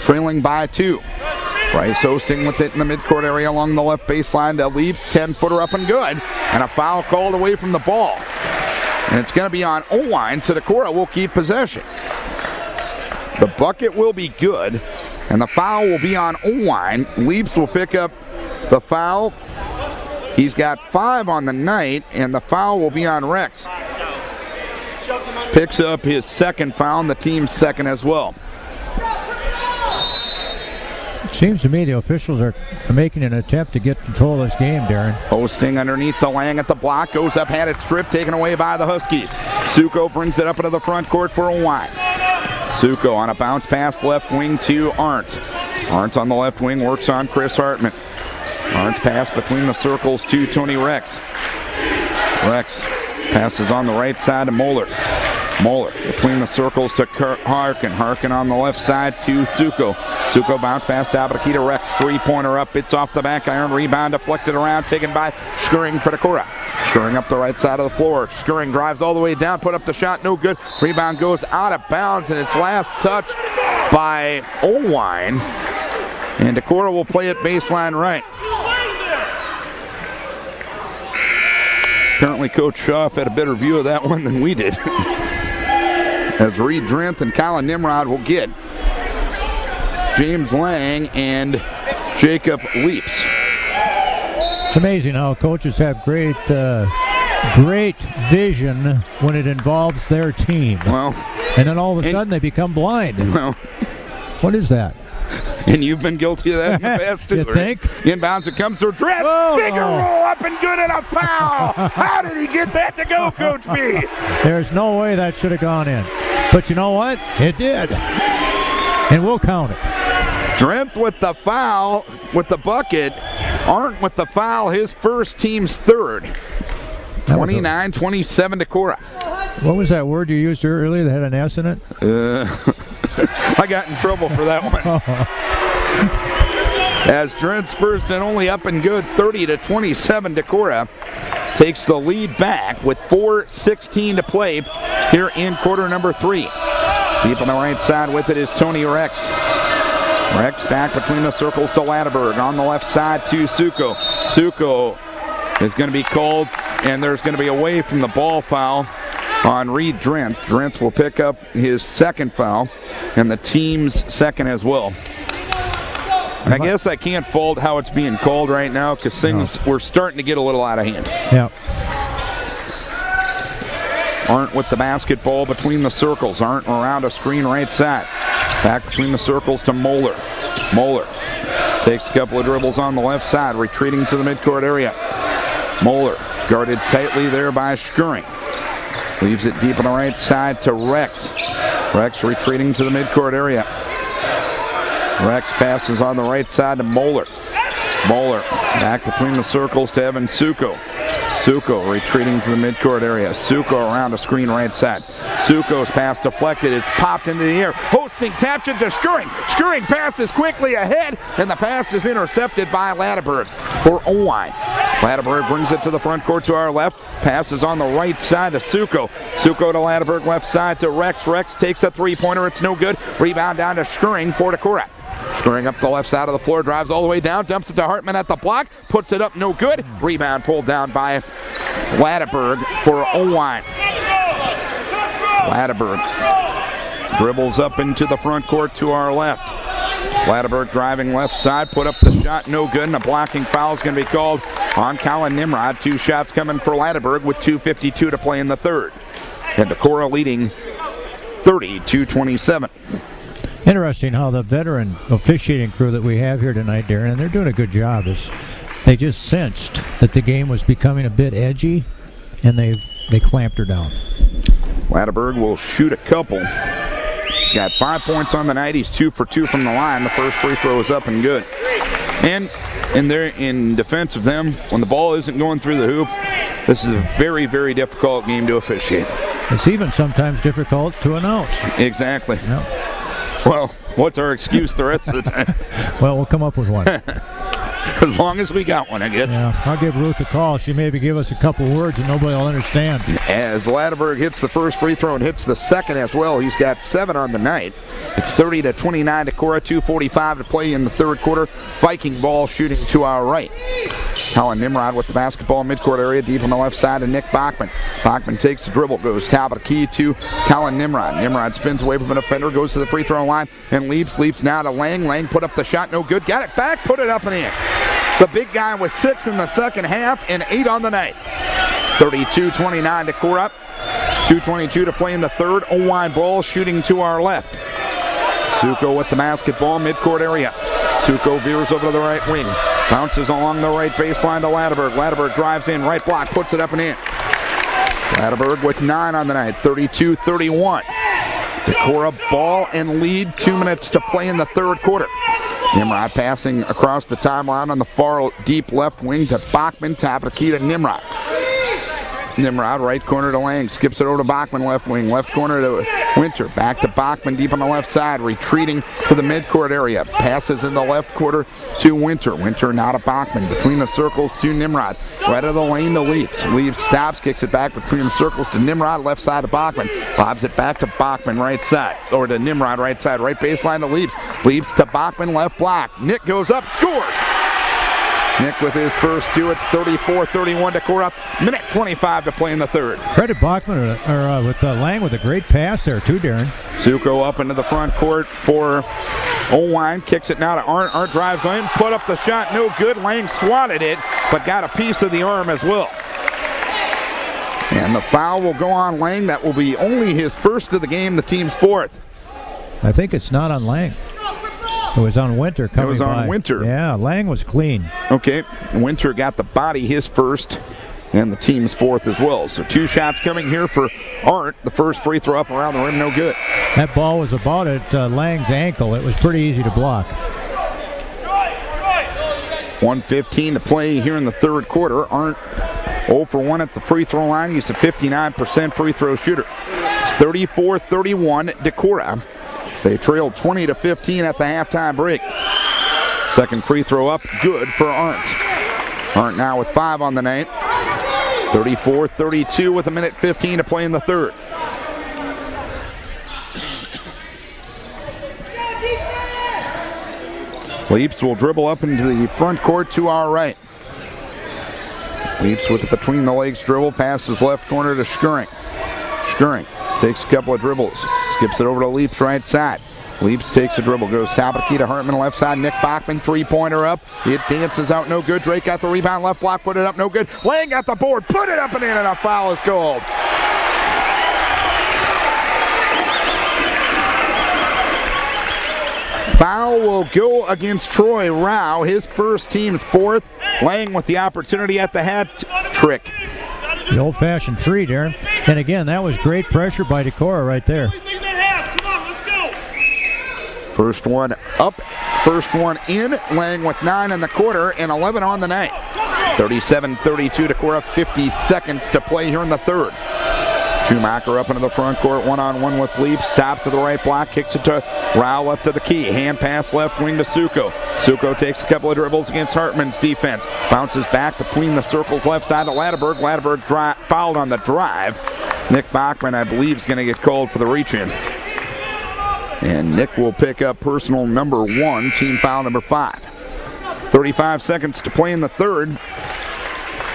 trailing by 2. Rice Hosting with it in the midcourt area along the left baseline to Leaps, 10-footer up and good. And a foul called away from the ball. And it's going to be on Oelwein, so Decorah will keep possession. The bucket will be good, and the foul will be on Oelwein. Leaps will pick up the foul. He's got 5 on the night, and the foul will be on Rex. Picks up his second foul, and the team's second as well. Seems to me the officials are making an attempt to get control of this game, Darren. Hosting underneath the Lang at the block. Goes up, had it stripped, taken away by the Huskies. Suko brings it up into the front court for Oelwein. Suko on a bounce pass left wing to Arndt. Arndt on the left wing works on Chris Hartman. Arndt pass between the circles to Tony Rex. Rex passes on the right side to Moeller. Moeller between the circles to Harkin. Harkin on the left side to Suko. Suko bounce pass to Abakita to Rex. 3-pointer up. It's off the back iron. Rebound deflected around. Taken by Skuring for Decorah. Skuring up the right side of the floor. Skuring drives all the way down. Put up the shot. No good. Rebound goes out of bounds. And it's last touch by Oelwein. And Decorah will play it baseline right. Apparently Coach Schaff had a better view of that one than we did. as Reed Drenth and Colin Nimrod will get James Lang and Jacob Leaps. It's amazing how coaches have great vision when it involves their team. Well, and then all of a sudden they become blind. Well, what is that? And you've been guilty of that in the past too. You think? Inbounds, it comes through Drenth. Oh, Bigger roll up and good, and a foul. How did he get that to go, Coach B? There's no way that should have gone in. But you know what? It did. And we'll count it. Drenth with the foul, with the bucket. Arndt with the foul, his first, team's third. 29-27 Decorah. What was that word you used earlier that had an S in it? I got in trouble for that one. As Drenth's first and only up and good, 30-27 Decorah takes the lead back with 4:16 to play here in quarter number 3. Deep on the right side with it is Tony Rex. Rex back between the circles to Latterberg. On the left side to Suko. Suko is going to be called, and there's going to be away from the ball foul on Reed Drenth. Drenth will pick up his second foul and the team's second as well. I guess I can't fault how it's being called right now because things were starting to get a little out of hand. Yeah. Arndt with the basketball between the circles. Arndt around a screen right side. Back between the circles to Moeller. Moeller takes a couple of dribbles on the left side, retreating to the midcourt area. Moeller guarded tightly there by Schuring. Leaves it deep on the right side to Rex. Rex retreating to the midcourt area. Rex passes on the right side to Moeller. Moeller back between the circles to Evan Suko. Suko retreating to the midcourt area. Suko around a screen right side. Suko's pass deflected. It's popped into the air. Hosting taps it to Schuring. Schuring passes quickly ahead, and the pass is intercepted by Latterberg for Oelwein. Latterberg brings it to the front court to our left. Passes on the right side to Suko. Suko to Latterberg, left side to Rex. Rex takes a three-pointer. It's no good. Rebound down to Schuring for Decorah. Scoring up the left side of the floor, drives all the way down, dumps it to Hartman at the block, puts it up, no good. Rebound pulled down by Latterberg for Oelwein. Latterberg dribbles up into the front court to our left. Latterberg driving left side, put up the shot, no good, and a blocking foul is going to be called on Colin Nimrod. 2 shots coming for Latterberg with 2:52 to play in the third. And Decorah leading 30-27. Interesting how the veteran officiating crew that we have here tonight, Darren, and they're doing a good job, is they just sensed that the game was becoming a bit edgy, and they clamped her down. Latterberg will shoot a couple. He's got 5 points on the night. He's 2 for 2 from the line. The first free throw is up and good. And they're in defense of them, when the ball isn't going through the hoop, this is a very, very difficult game to officiate. It's even sometimes difficult to announce. Exactly. Yep. Well, what's our excuse the rest of the time? Well, we'll come up with one. As long as we got one, I guess. Yeah, I'll give Ruth a call. She maybe give us a couple words and nobody will understand. As Latterberg hits the first free throw and hits the second as well, he's got 7 on the night. It's 30-29 Decorah, 2:45 to play in the third quarter. Viking ball shooting to our right. Colin Nimrod with the basketball midcourt area, deep on the left side to Nick Bachman. Bachman takes the dribble, goes top of the key to Colin Nimrod. Nimrod spins away from the defender, goes to the free throw line, and leaps now to Lang. Lang put up the shot, no good. Got it back, put it up and in. The big guy with 6 in the second half and 8 on the night. 32-29 Decorah. 2:22 to play in the third. Oelwein ball shooting to our left. Suko with the basketball, midcourt area. Suko veers over to the right wing. Bounces along the right baseline to Latterberg. Latterberg drives in, right block, puts it up and in. Latterberg with 9 on the night, 32-31. Decorah ball and lead, 2 minutes to play in the third quarter. Nimrod passing across the timeline on the far deep left wing to Bachman, top of the key to Nimrod. Nimrod, right corner to Lang, skips it over to Bachman, left wing, left corner to Winter, back to Bachman, deep on the left side, retreating to the midcourt area, passes in the left quarter to Winter. Winter now to Bachman, between the circles to Nimrod, right of the lane to Leaps. Leaps stops, kicks it back between the circles to Nimrod, left side to Bachman, lobs it back to Bachman, right side, or to Nimrod, right side, right baseline to Leaps. Leaps to Bachman, left block. Nick goes up, scores! Nick with his first two. It's 34-31 Decorah. Minute 25 to play in the third. Credit Bachman with Lang with a great pass there too, Darren. Zuko up into the front court for Oelwein. Kicks it now to Arndt. Arndt drives in, put up the shot, no good. Lang swatted it, but got a piece of the arm as well. And the foul will go on Lang. That will be only his first of the game, the team's fourth. I think it's not on Lang. It was on Winter coming by. It was on Winter. Yeah, Lang was clean. Okay, Winter got the body, his first, and the team's fourth as well. So two shots coming here for Arndt. The first free throw up around the rim, no good. That ball was about at Lang's ankle. It was pretty easy to block. 1:15 to play here in the third quarter. Arndt 0 for 1 at the free throw line. He's a 59% free throw shooter. It's 34-31 Decorah. They trailed 20-15 at the halftime break. Second free throw up, good for Arndt. Arndt now with 5 on the night. 34-32 with 1:15 to play in the third. Leaps will dribble up into the front court to our right. Leaps with the between the legs dribble, passes left corner to Skuring. Skuring takes a couple of dribbles, skips it over to Leaps right side. Leaps takes a dribble, goes top of the key to Hartman left side. Nick Bachman, three-pointer up. It dances out, no good. Drake got the rebound, left block, put it up, no good. Lang got the board, put it up and in, and a foul is called. Foul will go against Troy Rao, his first, team's fourth. Lang with the opportunity at the hat trick. The old-fashioned three, Darren. And again, that was great pressure by Decorah right there. First one up, first one in. Lang with 9 in the quarter and 11 on the night. 37-32 Decorah, 50 seconds to play here in the third. Schumacher up into the front court, one-on-one with Leaf, stops to the right block, kicks it to Rao left to the key, hand pass left wing to Suko. Suko takes a couple of dribbles against Hartman's defense, bounces back between the circles left side to Latterberg. Latterberg fouled on the drive. Nick Bachman, I believe, is going to get called for the reach-in. And Nick will pick up personal number 1, team foul number 5. 35 seconds to play in the third.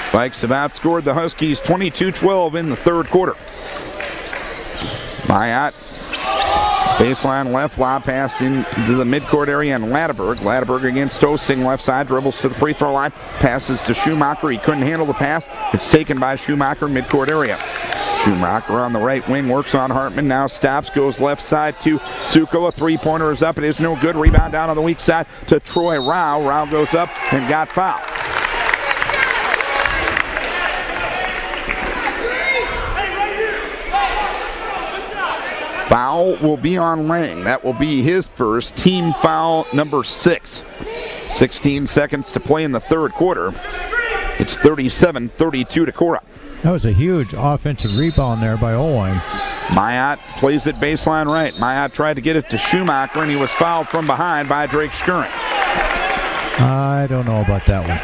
Vikes have outscored the Huskies 22-12 in the third quarter. Mayotte, baseline left, lob pass into the midcourt area, and Latterberg. Latterberg against Toasting left side, dribbles to the free throw line, passes to Schumacher. He couldn't handle the pass. It's taken by Schumacher, midcourt area. Schumacher on the right wing, works on Hartman, now stops, goes left side to Suko. A three-pointer is up, it is no good. Rebound down on the weak side to Troy Rao. Rao goes up and got fouled. Foul will be on Lang. That will be his first, team foul number 6. 16 seconds to play in the third quarter. It's 37-32 Decorah. That was a huge offensive rebound there by Oelwein. Mayotte plays it baseline right. Mayotte tried to get it to Schumacher, and he was fouled from behind by Drake Skuring. I don't know about that one.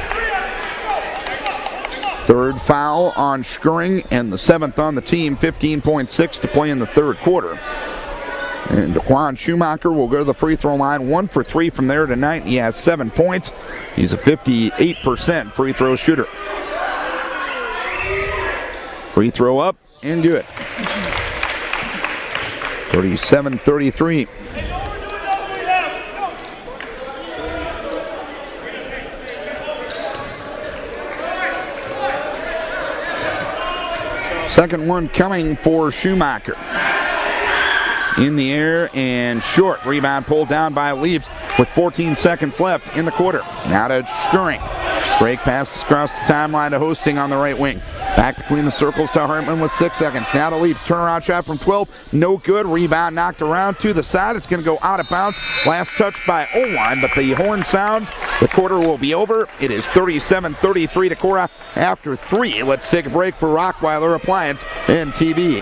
Third foul on Skuring and the 7th on the team. 15.6 to play in the third quarter. And Daquan Schumacher will go to the free throw line, 1 for 3 from there tonight. He has 7 points. He's a 58% free throw shooter. Free throw up and good. 37-33. Second one coming for Schumacher. In the air and short. Rebound pulled down by Leaps with 14 seconds left in the quarter. Now to Skuring. Break passes across the timeline to Hosting on the right wing. Back between the circles to Hartman with 6 seconds. Now to Leaps. Turnaround shot from 12. No good. Rebound knocked around to the side. It's going to go out of bounds. Last touch by Oelwein, but the horn sounds. The quarter will be over. It is 37-33 Decorah after 3. Let's take a break for Rockweiler Appliance and TV.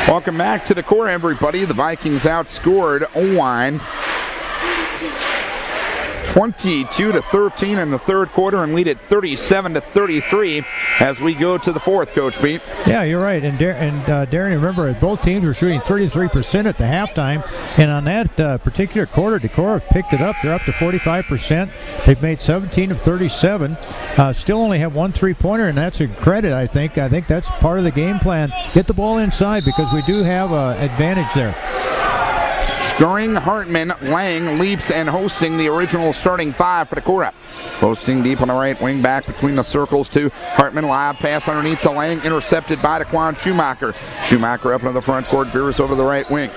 Welcome back to Decorah, everybody. The Vikings outscored Oelwein 22-13 in the third quarter and lead at 37-33 as we go to the fourth, Coach Pete. Yeah, you're right. And Darren, remember, both teams were shooting 33% at the halftime. And on that particular quarter, Decorah picked it up. They're up to 45%. They've made 17 of 37. Still only have one three-pointer, and that's a credit, I think. I think that's part of the game plan. Get the ball inside because we do have an advantage there. Scoring, Hartman, Lang, Leaps, and Hosting, the original starting five for Decorah. Hosting deep on the right wing, back between the circles to Hartman. Live pass underneath to Lang, intercepted by Daquan Schumacher. Schumacher up into the front court, veers over the right wing.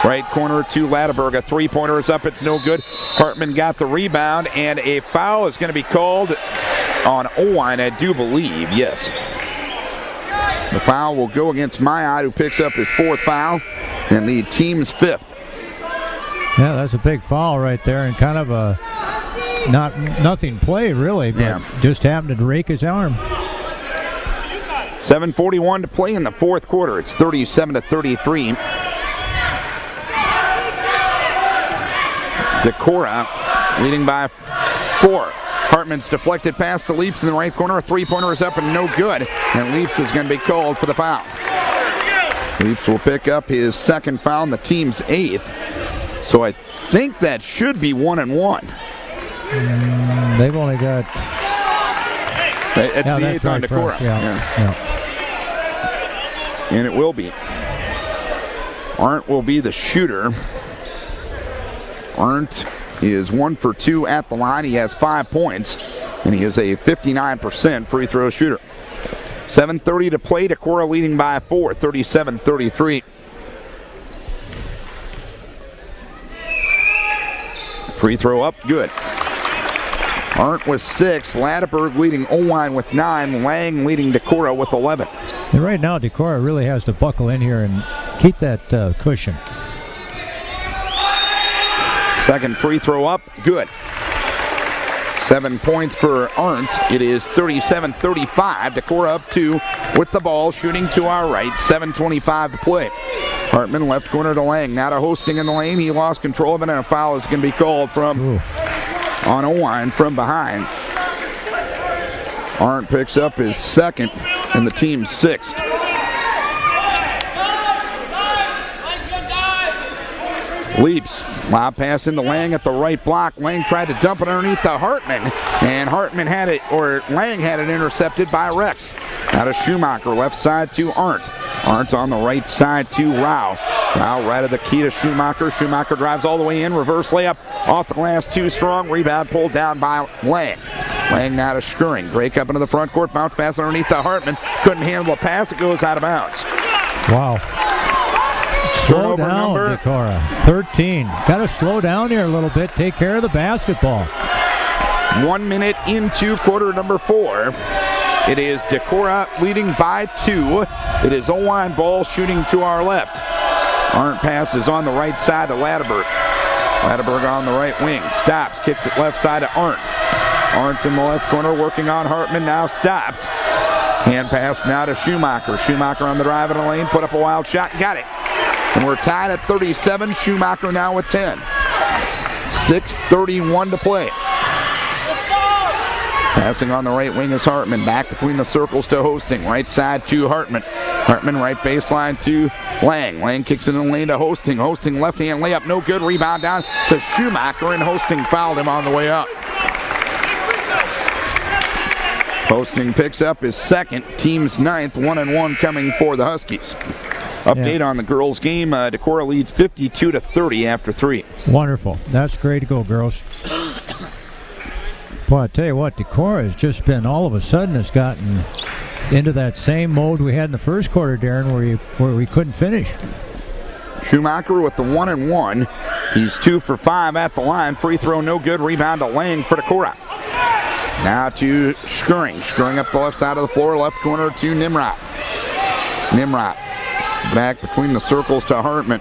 Right corner to Latterberg. A three-pointer is up. It's no good. Hartman got the rebound, and a foul is going to be called on Oelwein, I do believe. Yes. The foul will go against Mayad, who picks up his fourth foul, and the team's fifth. Yeah, that's a big foul right there, and kind of a nothing play really, but just happened to rake his arm. 7:41 to play in the fourth quarter. It's 37-33. Decorah leading by 4. Hartman's deflected pass to Leaps in the right corner. A three-pointer is up and no good, and Leaps is going to be called for the foul. Leaps will pick up his second foul and the team's 8th. So I think that should be 1 and 1. They've only got. It's the 8th on Decorah. Yeah. And it will be. Arndt will be the shooter. Arndt is 1 for 2 at the line. He has 5 points, and he is a 59% free throw shooter. 7:30 to play. Decorah leading by 4, 37-33. Free throw up, good. Arndt with 6. Latterberg leading Oelwein with 9. Lang leading Decorah with 11. And right now, Decorah really has to buckle in here and keep that cushion. Second free throw up, good. 7 points for Arndt. It is 37-35. Decorah up 2 with the ball, shooting to our right. 7:25 to play. Hartman left corner to Lang. Now to Hosting in the lane. He lost control of it, and a foul is going to be called on Oelwein from behind. Arndt picks up his second, and the team's 6th. Leaps. Lob pass into Lang at the right block. Lang tried to dump it underneath to Hartman, and Hartman had it, or Lang had it intercepted by Rex. Now to Schumacher, left side to Arndt. Arndt on the right side to Rao. Rao right of the key to Schumacher. Schumacher drives all the way in, reverse layup off the glass, too strong. Rebound pulled down by Lang. Lang now to Schuring. Break up into the front court, bounce pass underneath to Hartman. Couldn't handle the pass, it goes out of bounds. Wow. Slow down, Decorah. 13. Got to slow down here a little bit. Take care of the basketball. 1 minute into quarter number 4. It is Decorah leading by 2. It is Oelwein ball shooting to our left. Arndt passes on the right side to Latterberg. Latterberg on the right wing. Stops. Kicks it left side to Arndt. Arndt in the left corner working on Hartman. Now stops. Hand pass now to Schumacher. Schumacher on the drive in the lane. Put up a wild shot. Got it. And we're tied at 37. Schumacher now with 10. 6:31 to play. Passing on the right wing is Hartman. Back between the circles to Hosting. Right side to Hartman. Hartman right baseline to Lang. Lang kicks it in the lane to Hosting. Hosting left hand layup. No good. Rebound down to Schumacher, and Hosting fouled him on the way up. Hosting picks up his second. Team's 9th. 1 and 1 coming for the Huskies. Update on the girls' game. Decorah leads 52-30 after 3. Wonderful. That's great to go, girls. Boy, I tell you what, Decorah has just been, all of a sudden, has gotten into that same mode we had in the first quarter, Darren, where we couldn't finish. Schumacher with the 1 and 1. He's 2 for 5 at the line. Free throw no good. Rebound to Lang for Decorah. Now to Schuring. Schuring up the left side of the floor. Left corner to Nimrod. Nimrod back between the circles to Hartman.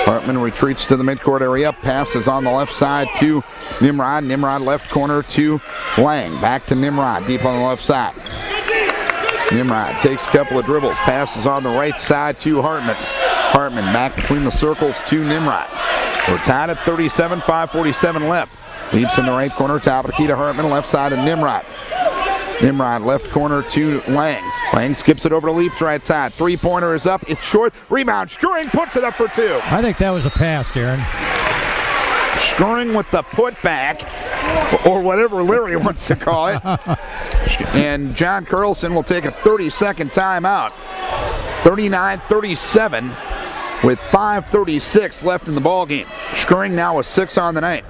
Hartman retreats to the midcourt area. Passes on the left side to Nimrod. Nimrod left corner to Lang. Back to Nimrod, deep on the left side. Nimrod takes a couple of dribbles. Passes on the right side to Hartman. Hartman back between the circles to Nimrod. We're tied at 37, 5:47 left. Leaps in the right corner, top of the key to Hartman, left side to Nimrod. Nimrod left corner to Lang. Lang skips it over to Leaps right side. Three-pointer is up. It's short. Rebound. Skirring puts it up for two. I think that was a pass, Darren. Skirring with the putback, or whatever Larry wants to call it. And John Carlson will take a 30-second timeout. 39-37 with 5:36 left in the ball game. Skirring now with 6 on the night.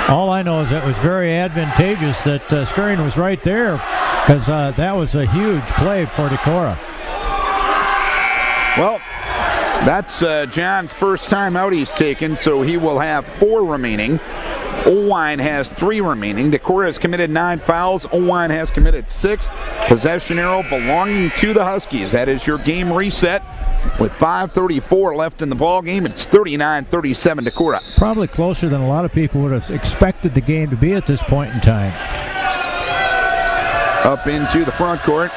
All I know is that it was very advantageous that Skirring was right there, because that was a huge play for Decorah. Well, that's John's first time out he's taken, so he will have 4 remaining. Oelwein has 3 remaining. Decorah has committed 9 fouls. Oelwein has committed 6. Possession arrow belonging to the Huskies. That is your game reset. With 5:34 left in the ball game, it's 39-37 Decorah. Probably closer than a lot of people would have expected the game to be at this point in time. Up into the front court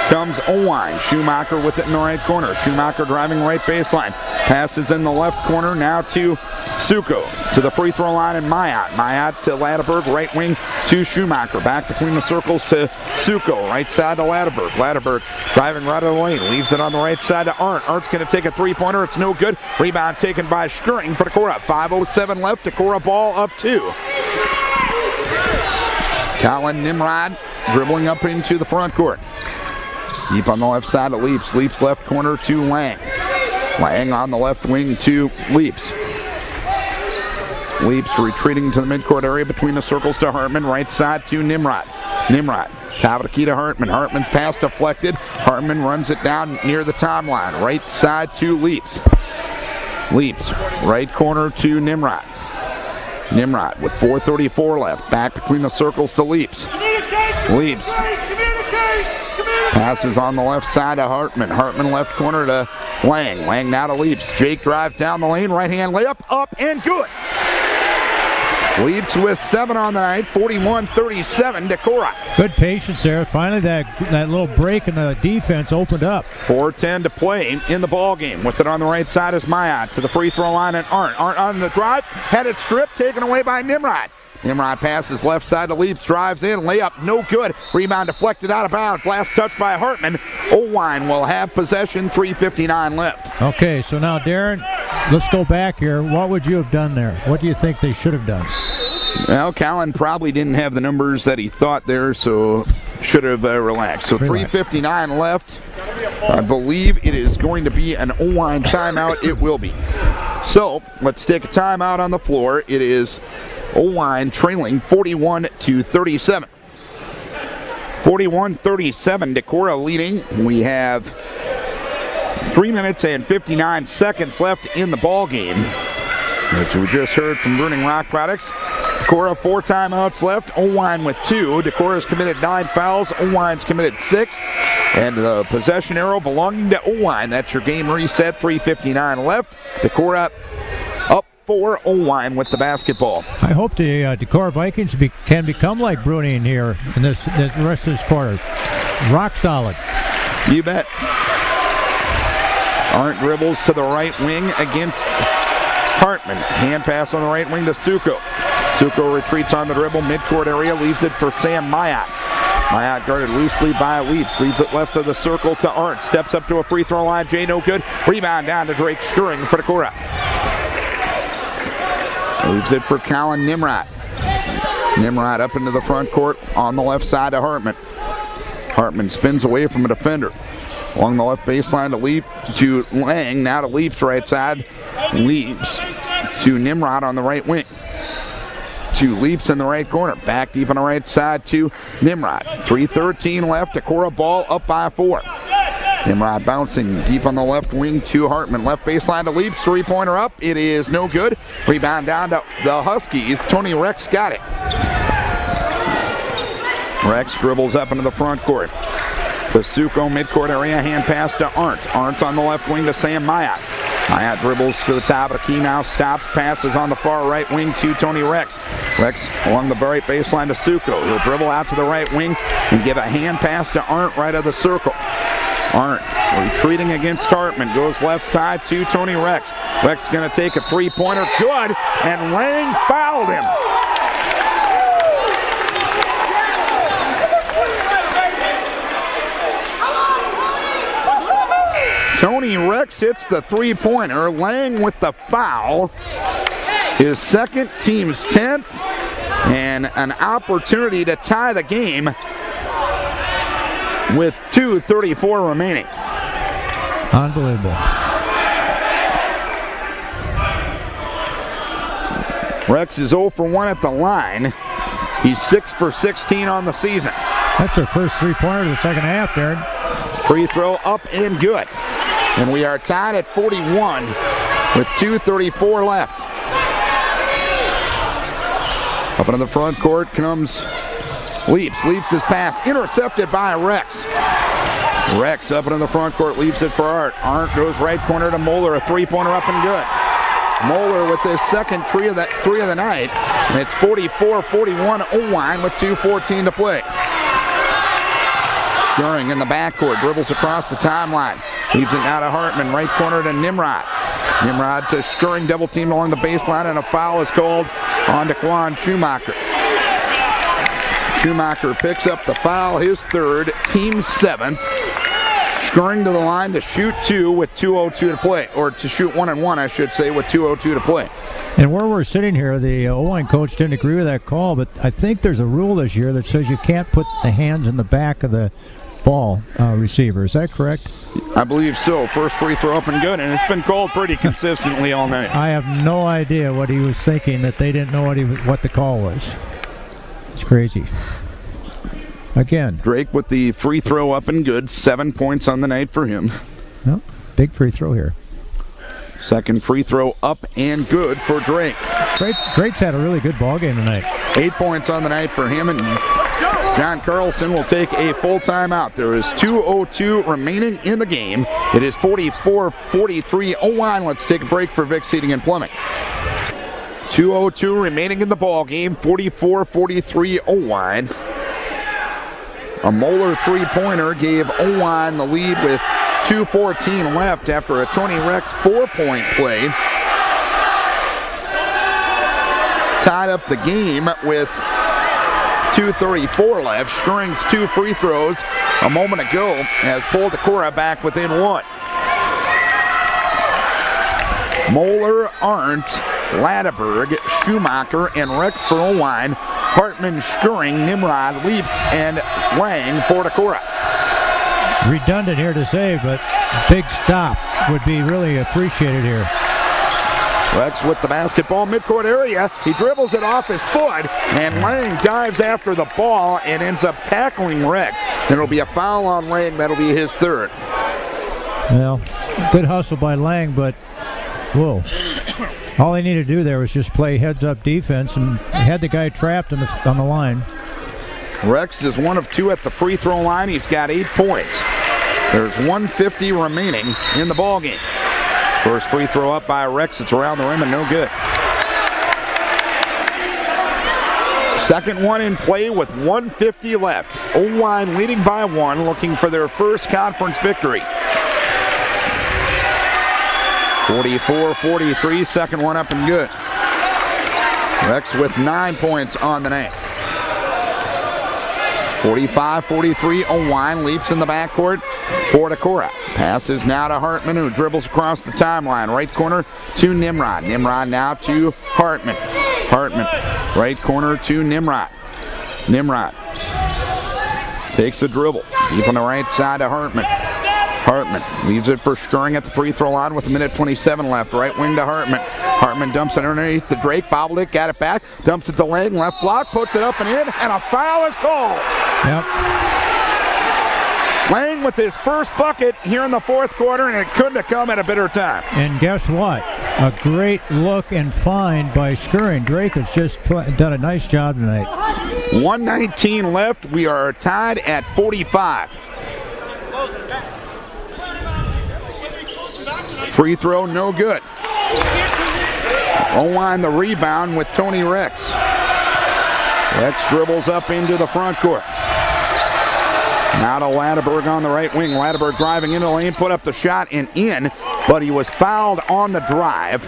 comes Oelwein. Schumacher with it in the right corner. Schumacher driving right baseline. Passes in the left corner now to Suko. To the free throw line and Mayat. Mayat to Latterberg, right wing to Schumacher. Back between the circles to Suko. Right side to Latterberg. Latterberg driving right of the lane. Leaves it on the right side to Arndt. Arndt's going to take a three-pointer. It's no good. Rebound taken by Skirring for Decorah. 5:07 left. Decorah ball up 2. Colin Nimrod dribbling up into the front court. Deep on the left side to Leaps. Leaps left corner to Lang. Lang on the left wing to Leaps. Leaps retreating to the midcourt area between the circles to Hartman. Right side to Nimrod. Nimrod. Top of the key to Hartman. Hartman's pass deflected. Hartman runs it down near the timeline. Right side to Leaps. Leaps. Right corner to Nimrod. Nimrod with 4:34 left. Back between the circles to Leaps. Leaps. Passes on the left side to Hartman. Hartman left corner to Lang. Lang now to Leaps. Jake drives down the lane. Right hand layup. Up and good. Leaps with 7 on the night. 41-37 Decorah. Good patience there. Finally that little break in the defense opened up. 4:10 to play in the ball game. With it on the right side is Mayat to the free throw line and Arndt. Arndt on the drive. Had it stripped. Taken away by Nimrod. Nimrod passes left side to Leaps, drives in, layup, no good. Rebound deflected out of bounds. Last touch by Hartman. Oelwein will have possession, 3:59 left. Okay, so now, Darren, let's go back here. What would you have done there? What do you think they should have done? Well, Colin probably didn't have the numbers that he thought there, so should have relaxed. So 3:59 left. I believe it is going to be an Oelwein timeout. It will be. So let's take a timeout on the floor. It is Oelwein trailing 41-37. 41-37, Decorah leading. We have 3 minutes and 59 seconds left in the ball game, which we just heard from Burning Rock Products. Decorah 4 timeouts left. Oelwein with 2. Decorah's committed 9 fouls. Oelwein's committed 6. And the possession arrow belonging to Oelwein. That's your game reset. 3:59 left. Decorah up 4. Oelwein with the basketball. I hope the Decorah Vikings can become like Bruning here in this rest of this quarter. Rock solid. You bet. Arndt dribbles to the right wing against Hartman. Hand pass on the right wing to Suko. Suko retreats on the dribble, midcourt area, leaves it for Sam Mayat. Mayat guarded loosely by Leaps, leaves it left of the circle to Arndt. Steps up to a free throw line, Jay no good. Rebound down to Drake Skirring for Decorah. Leaves it for Colin Nimrod. Nimrod up into the front court on the left side to Hartman. Hartman spins away from a defender. Along the left baseline to Leap to Lang, now to Leaps right side. Leaps to Nimrod on the right wing. 2 Leaps in the right corner. Back deep on the right side to Nimrod. 3:13 left. Decorah ball up by 4. Nimrod bouncing deep on the left wing to Hartman. Left baseline to Leaps. 3-pointer up. It is no good. Rebound down to the Huskies. Tony Rex got it. Rex dribbles up into the front court. The Suko midcourt area, hand pass to Arndt. Arndt on the left wing to Sam Mayat. Mayat dribbles to the top of the key now, stops, passes on the far right wing to Tony Rex. Rex along the right baseline to Suko. He'll dribble out to the right wing and give a hand pass to Arndt right of the circle. Arndt retreating against Hartman. Goes left side to Tony Rex. Rex going to take a three-pointer. Good. And Lang fouled him. Tony Rex hits the three-pointer. Lang with the foul. His second, team's 10th, and an opportunity to tie the game with 2:34 remaining. Unbelievable. Rex is 0 for 1 at the line. He's 6 for 16 on the season. That's their first three-pointer of the second half, Darren. Free throw up and good. And we are tied at 41 with 2:34 left. Up into the front court comes Leaps. Leaps his pass. Intercepted by Rex. Rex up into the front court. Leaves it for Arndt. Arndt goes right corner to Moeller. A three-pointer up and good. Moeller with his second three of the night. And it's 44-41 Oelwein with 2:14 to play. Scoring in the backcourt. Dribbles across the timeline. Leaves it now to Hartman. Right corner to Nimrod. Nimrod to Scoring, double teamed along the baseline, and a foul is called on Daquan Schumacher. Schumacher picks up the foul, his third, team's 7th. Scoring to the line to shoot 2 with 2:02 to play, or to shoot 1 and 1, I should say, with 2:02 to play. And where we're sitting here, the Oelwein coach didn't agree with that call, but I think there's a rule this year that says you can't put the hands in the back of the ball receiver. Is that correct? I believe so. First free throw up and good, and it's been called pretty consistently all night. I have no idea what he was thinking, that they didn't know what the call was. It's crazy. Again. Drake with the free throw up and good. 7 points on the night for him. No, big free throw here. Second free throw up and good for Drake. Drake's had a really good ball game tonight. 8 points on the night for him, and John Carlson will take a full timeout. There is 2:02 remaining in the game. It is 44-43 Oelwein. Let's take a break for Vic Seating and Plumbing. 2:02 remaining in the ball game. 44-43 Oelwein. A Moeller three-pointer gave Oelwein the lead with 2:14 left after a Tony Rex 4-point play. Tied up the game with 2:34 left. Scoring's 2 free throws a moment ago has pulled Decorah back within 1. Moeller, Arndt, Ladeberg, Schumacher, and Rex for Oelwein. Hartman, Scoring, Nimrod, Leaps, and Lang for Decorah. Redundant here to say, but big stop would be really appreciated here. Rex with the basketball, midcourt area. He dribbles it off his foot, and Lang dives after the ball and ends up tackling Rex. And it'll be a foul on Lang. That'll be his third. Well, good hustle by Lang, but whoa. All he needed to do there was just play heads-up defense and had the guy trapped on the line. Rex is 1 of 2 at the free throw line. He's got 8 points. There's 1:50 remaining in the ball game. First free throw up by Rex. It's around the rim and no good. Second one in play with 1:50 left. Oelwein leading by 1, looking for their first conference victory. 44-43, second one up and good. Rex with 9 points on the night. 45-43, Oelwein leaps in the backcourt for Decorah. Passes now to Hartman, who dribbles across the timeline. Right corner to Nimrod. Nimrod now to Hartman. Hartman, right corner to Nimrod. Nimrod takes a dribble. Deep on the right side to Hartman. Hartman leaves it for Scoring at the free throw line with 1:27 left. Right wing to Hartman. Hartman dumps it underneath to Drake. Bobbled it, got it back. Dumps it to Lang. Left block, puts it up and in, and a foul is called. Yep. Lang with his first bucket here in the fourth quarter, and it couldn't have come at a better time. And guess what? A great look and find by Scoring. Drake has just done a nice job tonight. 1:19 left. We are tied at 45. Free throw, no good. Oelwein the rebound with Tony Rex. Rex dribbles up into the front court. Now to Latterberg on the right wing. Latterberg driving into the lane, put up the shot and in, but he was fouled on the drive.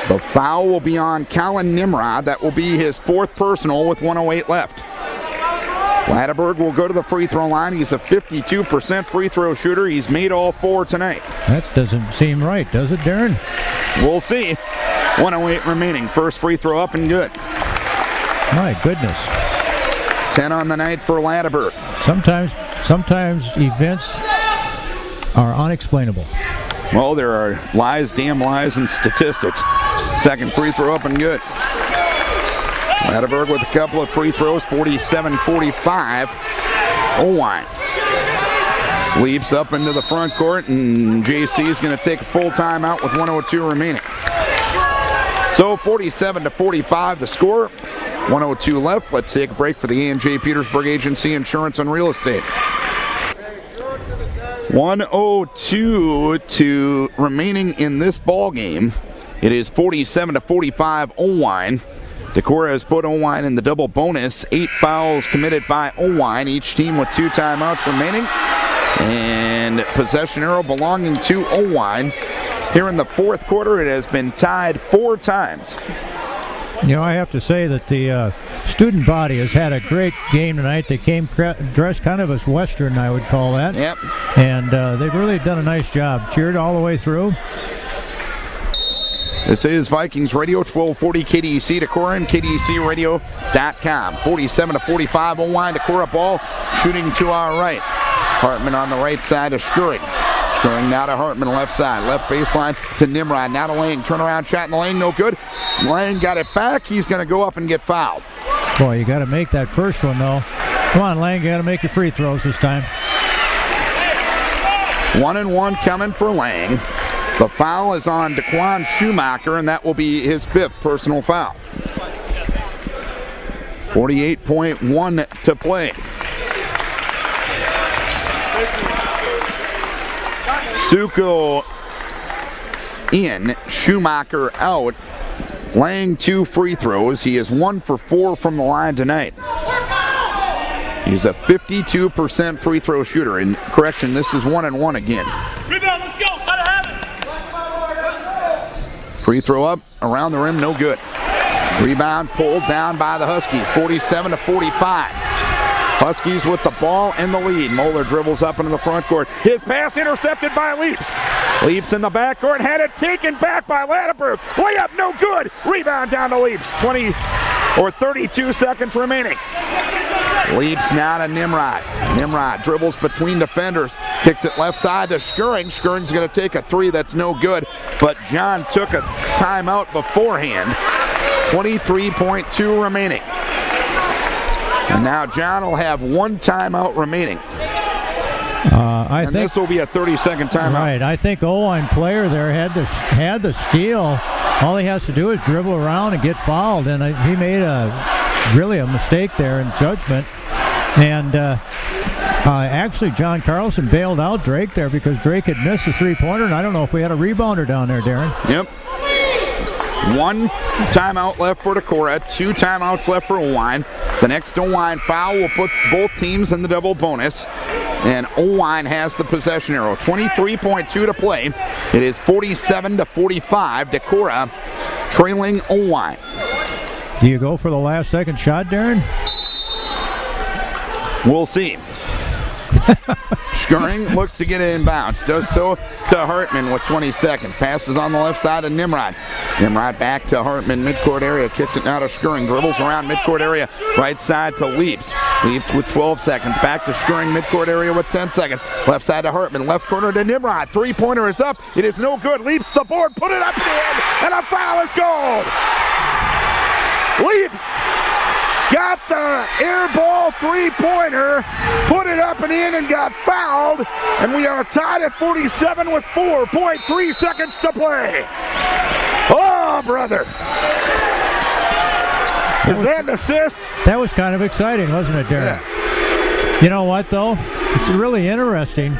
The foul will be on Colin Nimrod. That will be his 4th personal with 1:08 left. Latterberg will go to the free throw line. He's a 52% free throw shooter. He's made all 4 tonight. That doesn't seem right, does it, Darren? We'll see. 1:08 remaining. First free throw up and good. My goodness. 10 on the night for Latterberg. Sometimes events are unexplainable. Well, there are lies, damn lies, and statistics. Second free throw up and good. Latterberg with a couple of free throws, 47-45. Oelwein leaps up into the front court, and JC is going to take a full timeout with 1:02 remaining. So 47-45 the score. 1:02 left. Let's take a break for the A&J Petersburg Agency Insurance and Real Estate. 1:02 to remaining in this ball game. It is 47-45 Oelwein. Decorah has put Oelwein in the double bonus. 8 fouls committed by Oelwein. Each team with 2 timeouts remaining. And possession arrow belonging to Oelwein. Here in the 4th quarter, it has been tied 4 times. You know, I have to say that the student body has had a great game tonight. They came dressed kind of as Western, I would call that. Yep. And they've really done a nice job. Cheered all the way through. This is Vikings Radio, 1240 KDEC, Decorah, and KDECradio.com. 47-45, Oelwein, Decorah ball, shooting to our right. Hartman on the right side of Schuring. Schuring now to Hartman, left side. Left baseline to Nimrod. Now to Lang. Turnaround shot in the lane, no good. Lang got it back. He's going to go up and get fouled. Boy, you got to make that first one, though. Come on, Lang, you got to make your free throws this time. 1-1 coming for Lang. The foul is on Daquan Schumacher, and that will be his 5th personal foul. 48.1 to play. Suko in, Schumacher out. Lang 2 free throws. He is 1 for 4 from the line tonight. He's a 52% free throw shooter. And correction, this is 1-1 again. Rebound, let's go. Gotta have it. Free throw up, around the rim, no good. Rebound pulled down by the Huskies, 47-45. Huskies with the ball and the lead. Moeller dribbles up into the front court. His pass intercepted by Leaps. Leaps in the backcourt, had it taken back by Latterberg. Layup, no good. Rebound down to Leaps. 32 seconds remaining. Leaps now to Nimrod. Nimrod dribbles between defenders. Kicks it left side to Schuring. Schuring's going to take a 3 that's no good, but John took a timeout beforehand. 23.2 remaining. And now John will have 1 timeout remaining. I think this will be a 30-second timeout. Right. I think Oelwein player there had the steal. All he has to do is dribble around and get fouled, and he made really a mistake there in judgment. And actually, John Carlson bailed out Drake there because Drake had missed the 3-pointer, and I don't know if we had a rebounder down there, Darren. Yep. 1 timeout left for Decorah, 2 timeouts left for Oelwein. The next Oelwein foul will put both teams in the double bonus, and Oelwein has the possession arrow. 23.2 to play. It is 47-45. Decorah trailing Oelwein. Do you go for the last second shot, Darren? We'll see. Schuring looks to get it inbounds. Does so to Hartman with 20 seconds. Passes on the left side of Nimrod. Nimrod back to Hartman, midcourt area. Kicks it now to Schuring. Dribbles around midcourt area. Right side to Leaps. Leaps with 12 seconds. Back to Schuring, midcourt area with 10 seconds. Left side to Hartman. Left corner to Nimrod. 3-pointer is up. It is no good. Leaps the board. Put it up in the end. And a foul is called. Leaps got the air ball 3-pointer, put it up and in, and got fouled. And we are tied at 47 with 4.3 seconds to play. Oh, brother. Is that an assist? That was kind of exciting, wasn't it, Darren? Yeah. You know what, though? It's really interesting.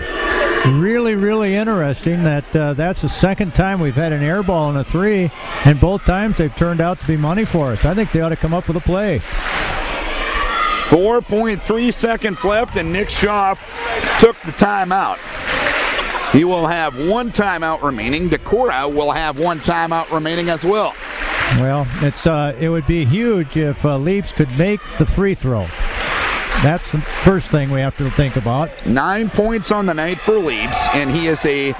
Really interesting that that's the second time we've had an air ball and a 3, and both times they've turned out to be money for us. I think they ought to come up with a play. 4.3 seconds left, and Nick Schaaf took the timeout. He will have one timeout remaining. Decorah will have one timeout remaining as well. Well, it would be huge if Leaps could make the free throw. That's the first thing we have to think about. 9 points on the night for Leaps, and he is a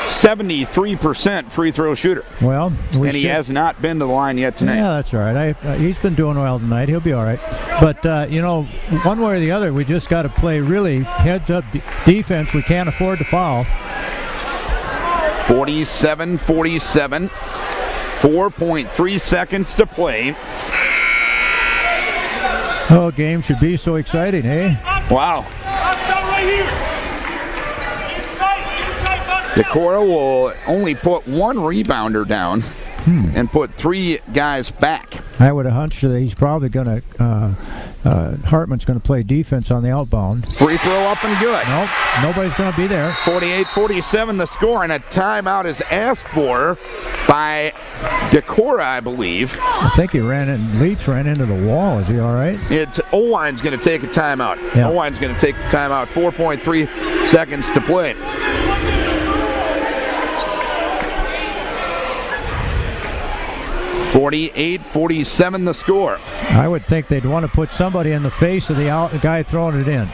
73% free throw shooter. Well, he has not been to the line yet tonight. Yeah, that's all right. He's been doing well tonight. He'll be all right. But, one way or the other, we just got to play really heads-up defense. We can't afford to foul. 47-47. 4.3 seconds to play. Oh, game should be so exciting, eh? Wow. Right here. Decorah will only put one rebounder down and put three guys back. I would have hunched that he's probably going to, Hartman's going to play defense on the outbound. Free throw up and good. Nope, nobody's going to be there. 48-47 the score, and a timeout is asked for by Decorah, I believe. I think Leach ran into the wall. Is he all right? Oelwein's going to take a timeout. Yeah. Oelwein's going to take the timeout. 4.3 seconds to play. .48-47 the score. I would think they'd want to put somebody in the face of the guy throwing it in.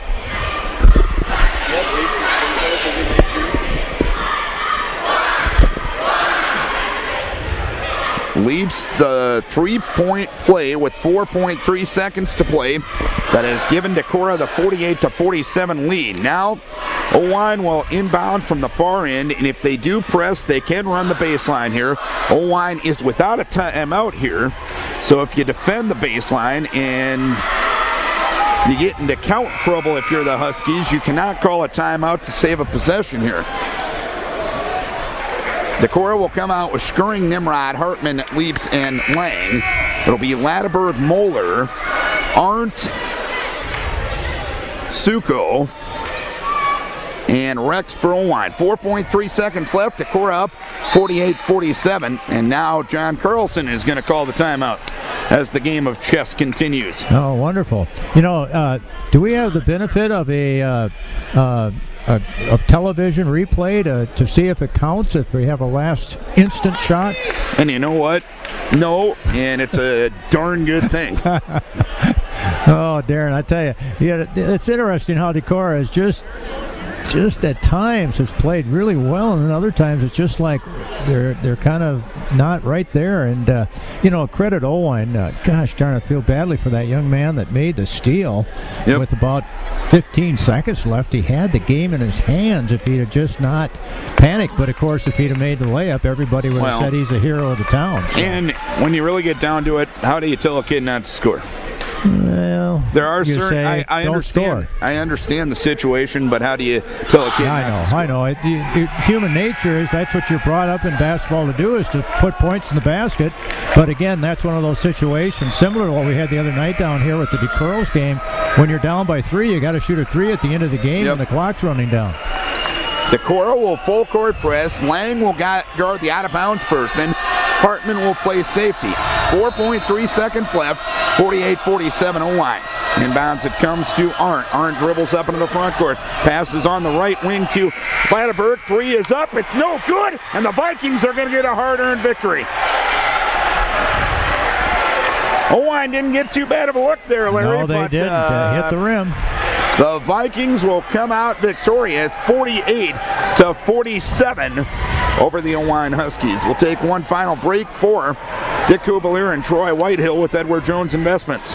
Leaps the three-point play with 4.3 seconds to play. That has given Decorah the 48-47 lead. Now, Oelwein will inbound from the far end, and if they do press, they can run the baseline here. Oelwein is without a timeout here, so if you defend the baseline and you get into count trouble if you're the Huskies, you cannot call a timeout to save a possession here. Decorah will come out with Skirring, Nimrod, Hartman, Leaps, and Lang. It'll be Latteberg, Moeller, Arndt, Suko, and Rex for Oelwein. 4.3 seconds left. Decorah up 48-47. And now John Carlson is going to call the timeout as the game of chess continues. Oh, wonderful. Do we have the benefit of of television replay to see if it counts, if we have a last instant shot? And you know what? No, and it's a darn good thing. Oh, Darren, I tell you, it's interesting how Decorah is just at times has played really well, and then other times it's just like they're kind of not right there. And credit Oelwein. Gosh darn, I feel badly for that young man that made the steal. Yep. With about 15 seconds left. He had the game in his hands if he'd have just not panicked. But of course, if he'd have made the layup, everybody would have said he's a hero of the town. So. And when you really get down to it, how do you tell a kid not to score? Well, there are certain. I understand. I understand the situation, but how do you tell a kid not to score? I know. Human nature is that's what you're brought up in basketball to do, is to put points in the basket. But again, that's one of those situations similar to what we had the other night down here with the DeCurls game. When you're down by 3, you got to shoot a 3 at the end of the game, and the clock's running down. Decorah will full court press. Lang will guard the out-of-bounds person. Hartman will play safety. 4.3 seconds left. 48-47 Oelwein. Inbounds it comes to Arndt. Arndt dribbles up into the front court. Passes on the right wing to Latteberg. 3 is up. It's no good. And the Vikings are going to get a hard-earned victory. Oelwein didn't get too bad of a look there, Larry. No, they didn't. Hit the rim. The Vikings will come out victorious 48-47 over the Oelwein Huskies. We'll take one final break for Dick Kubalier and Troy Whitehill with Edward Jones Investments.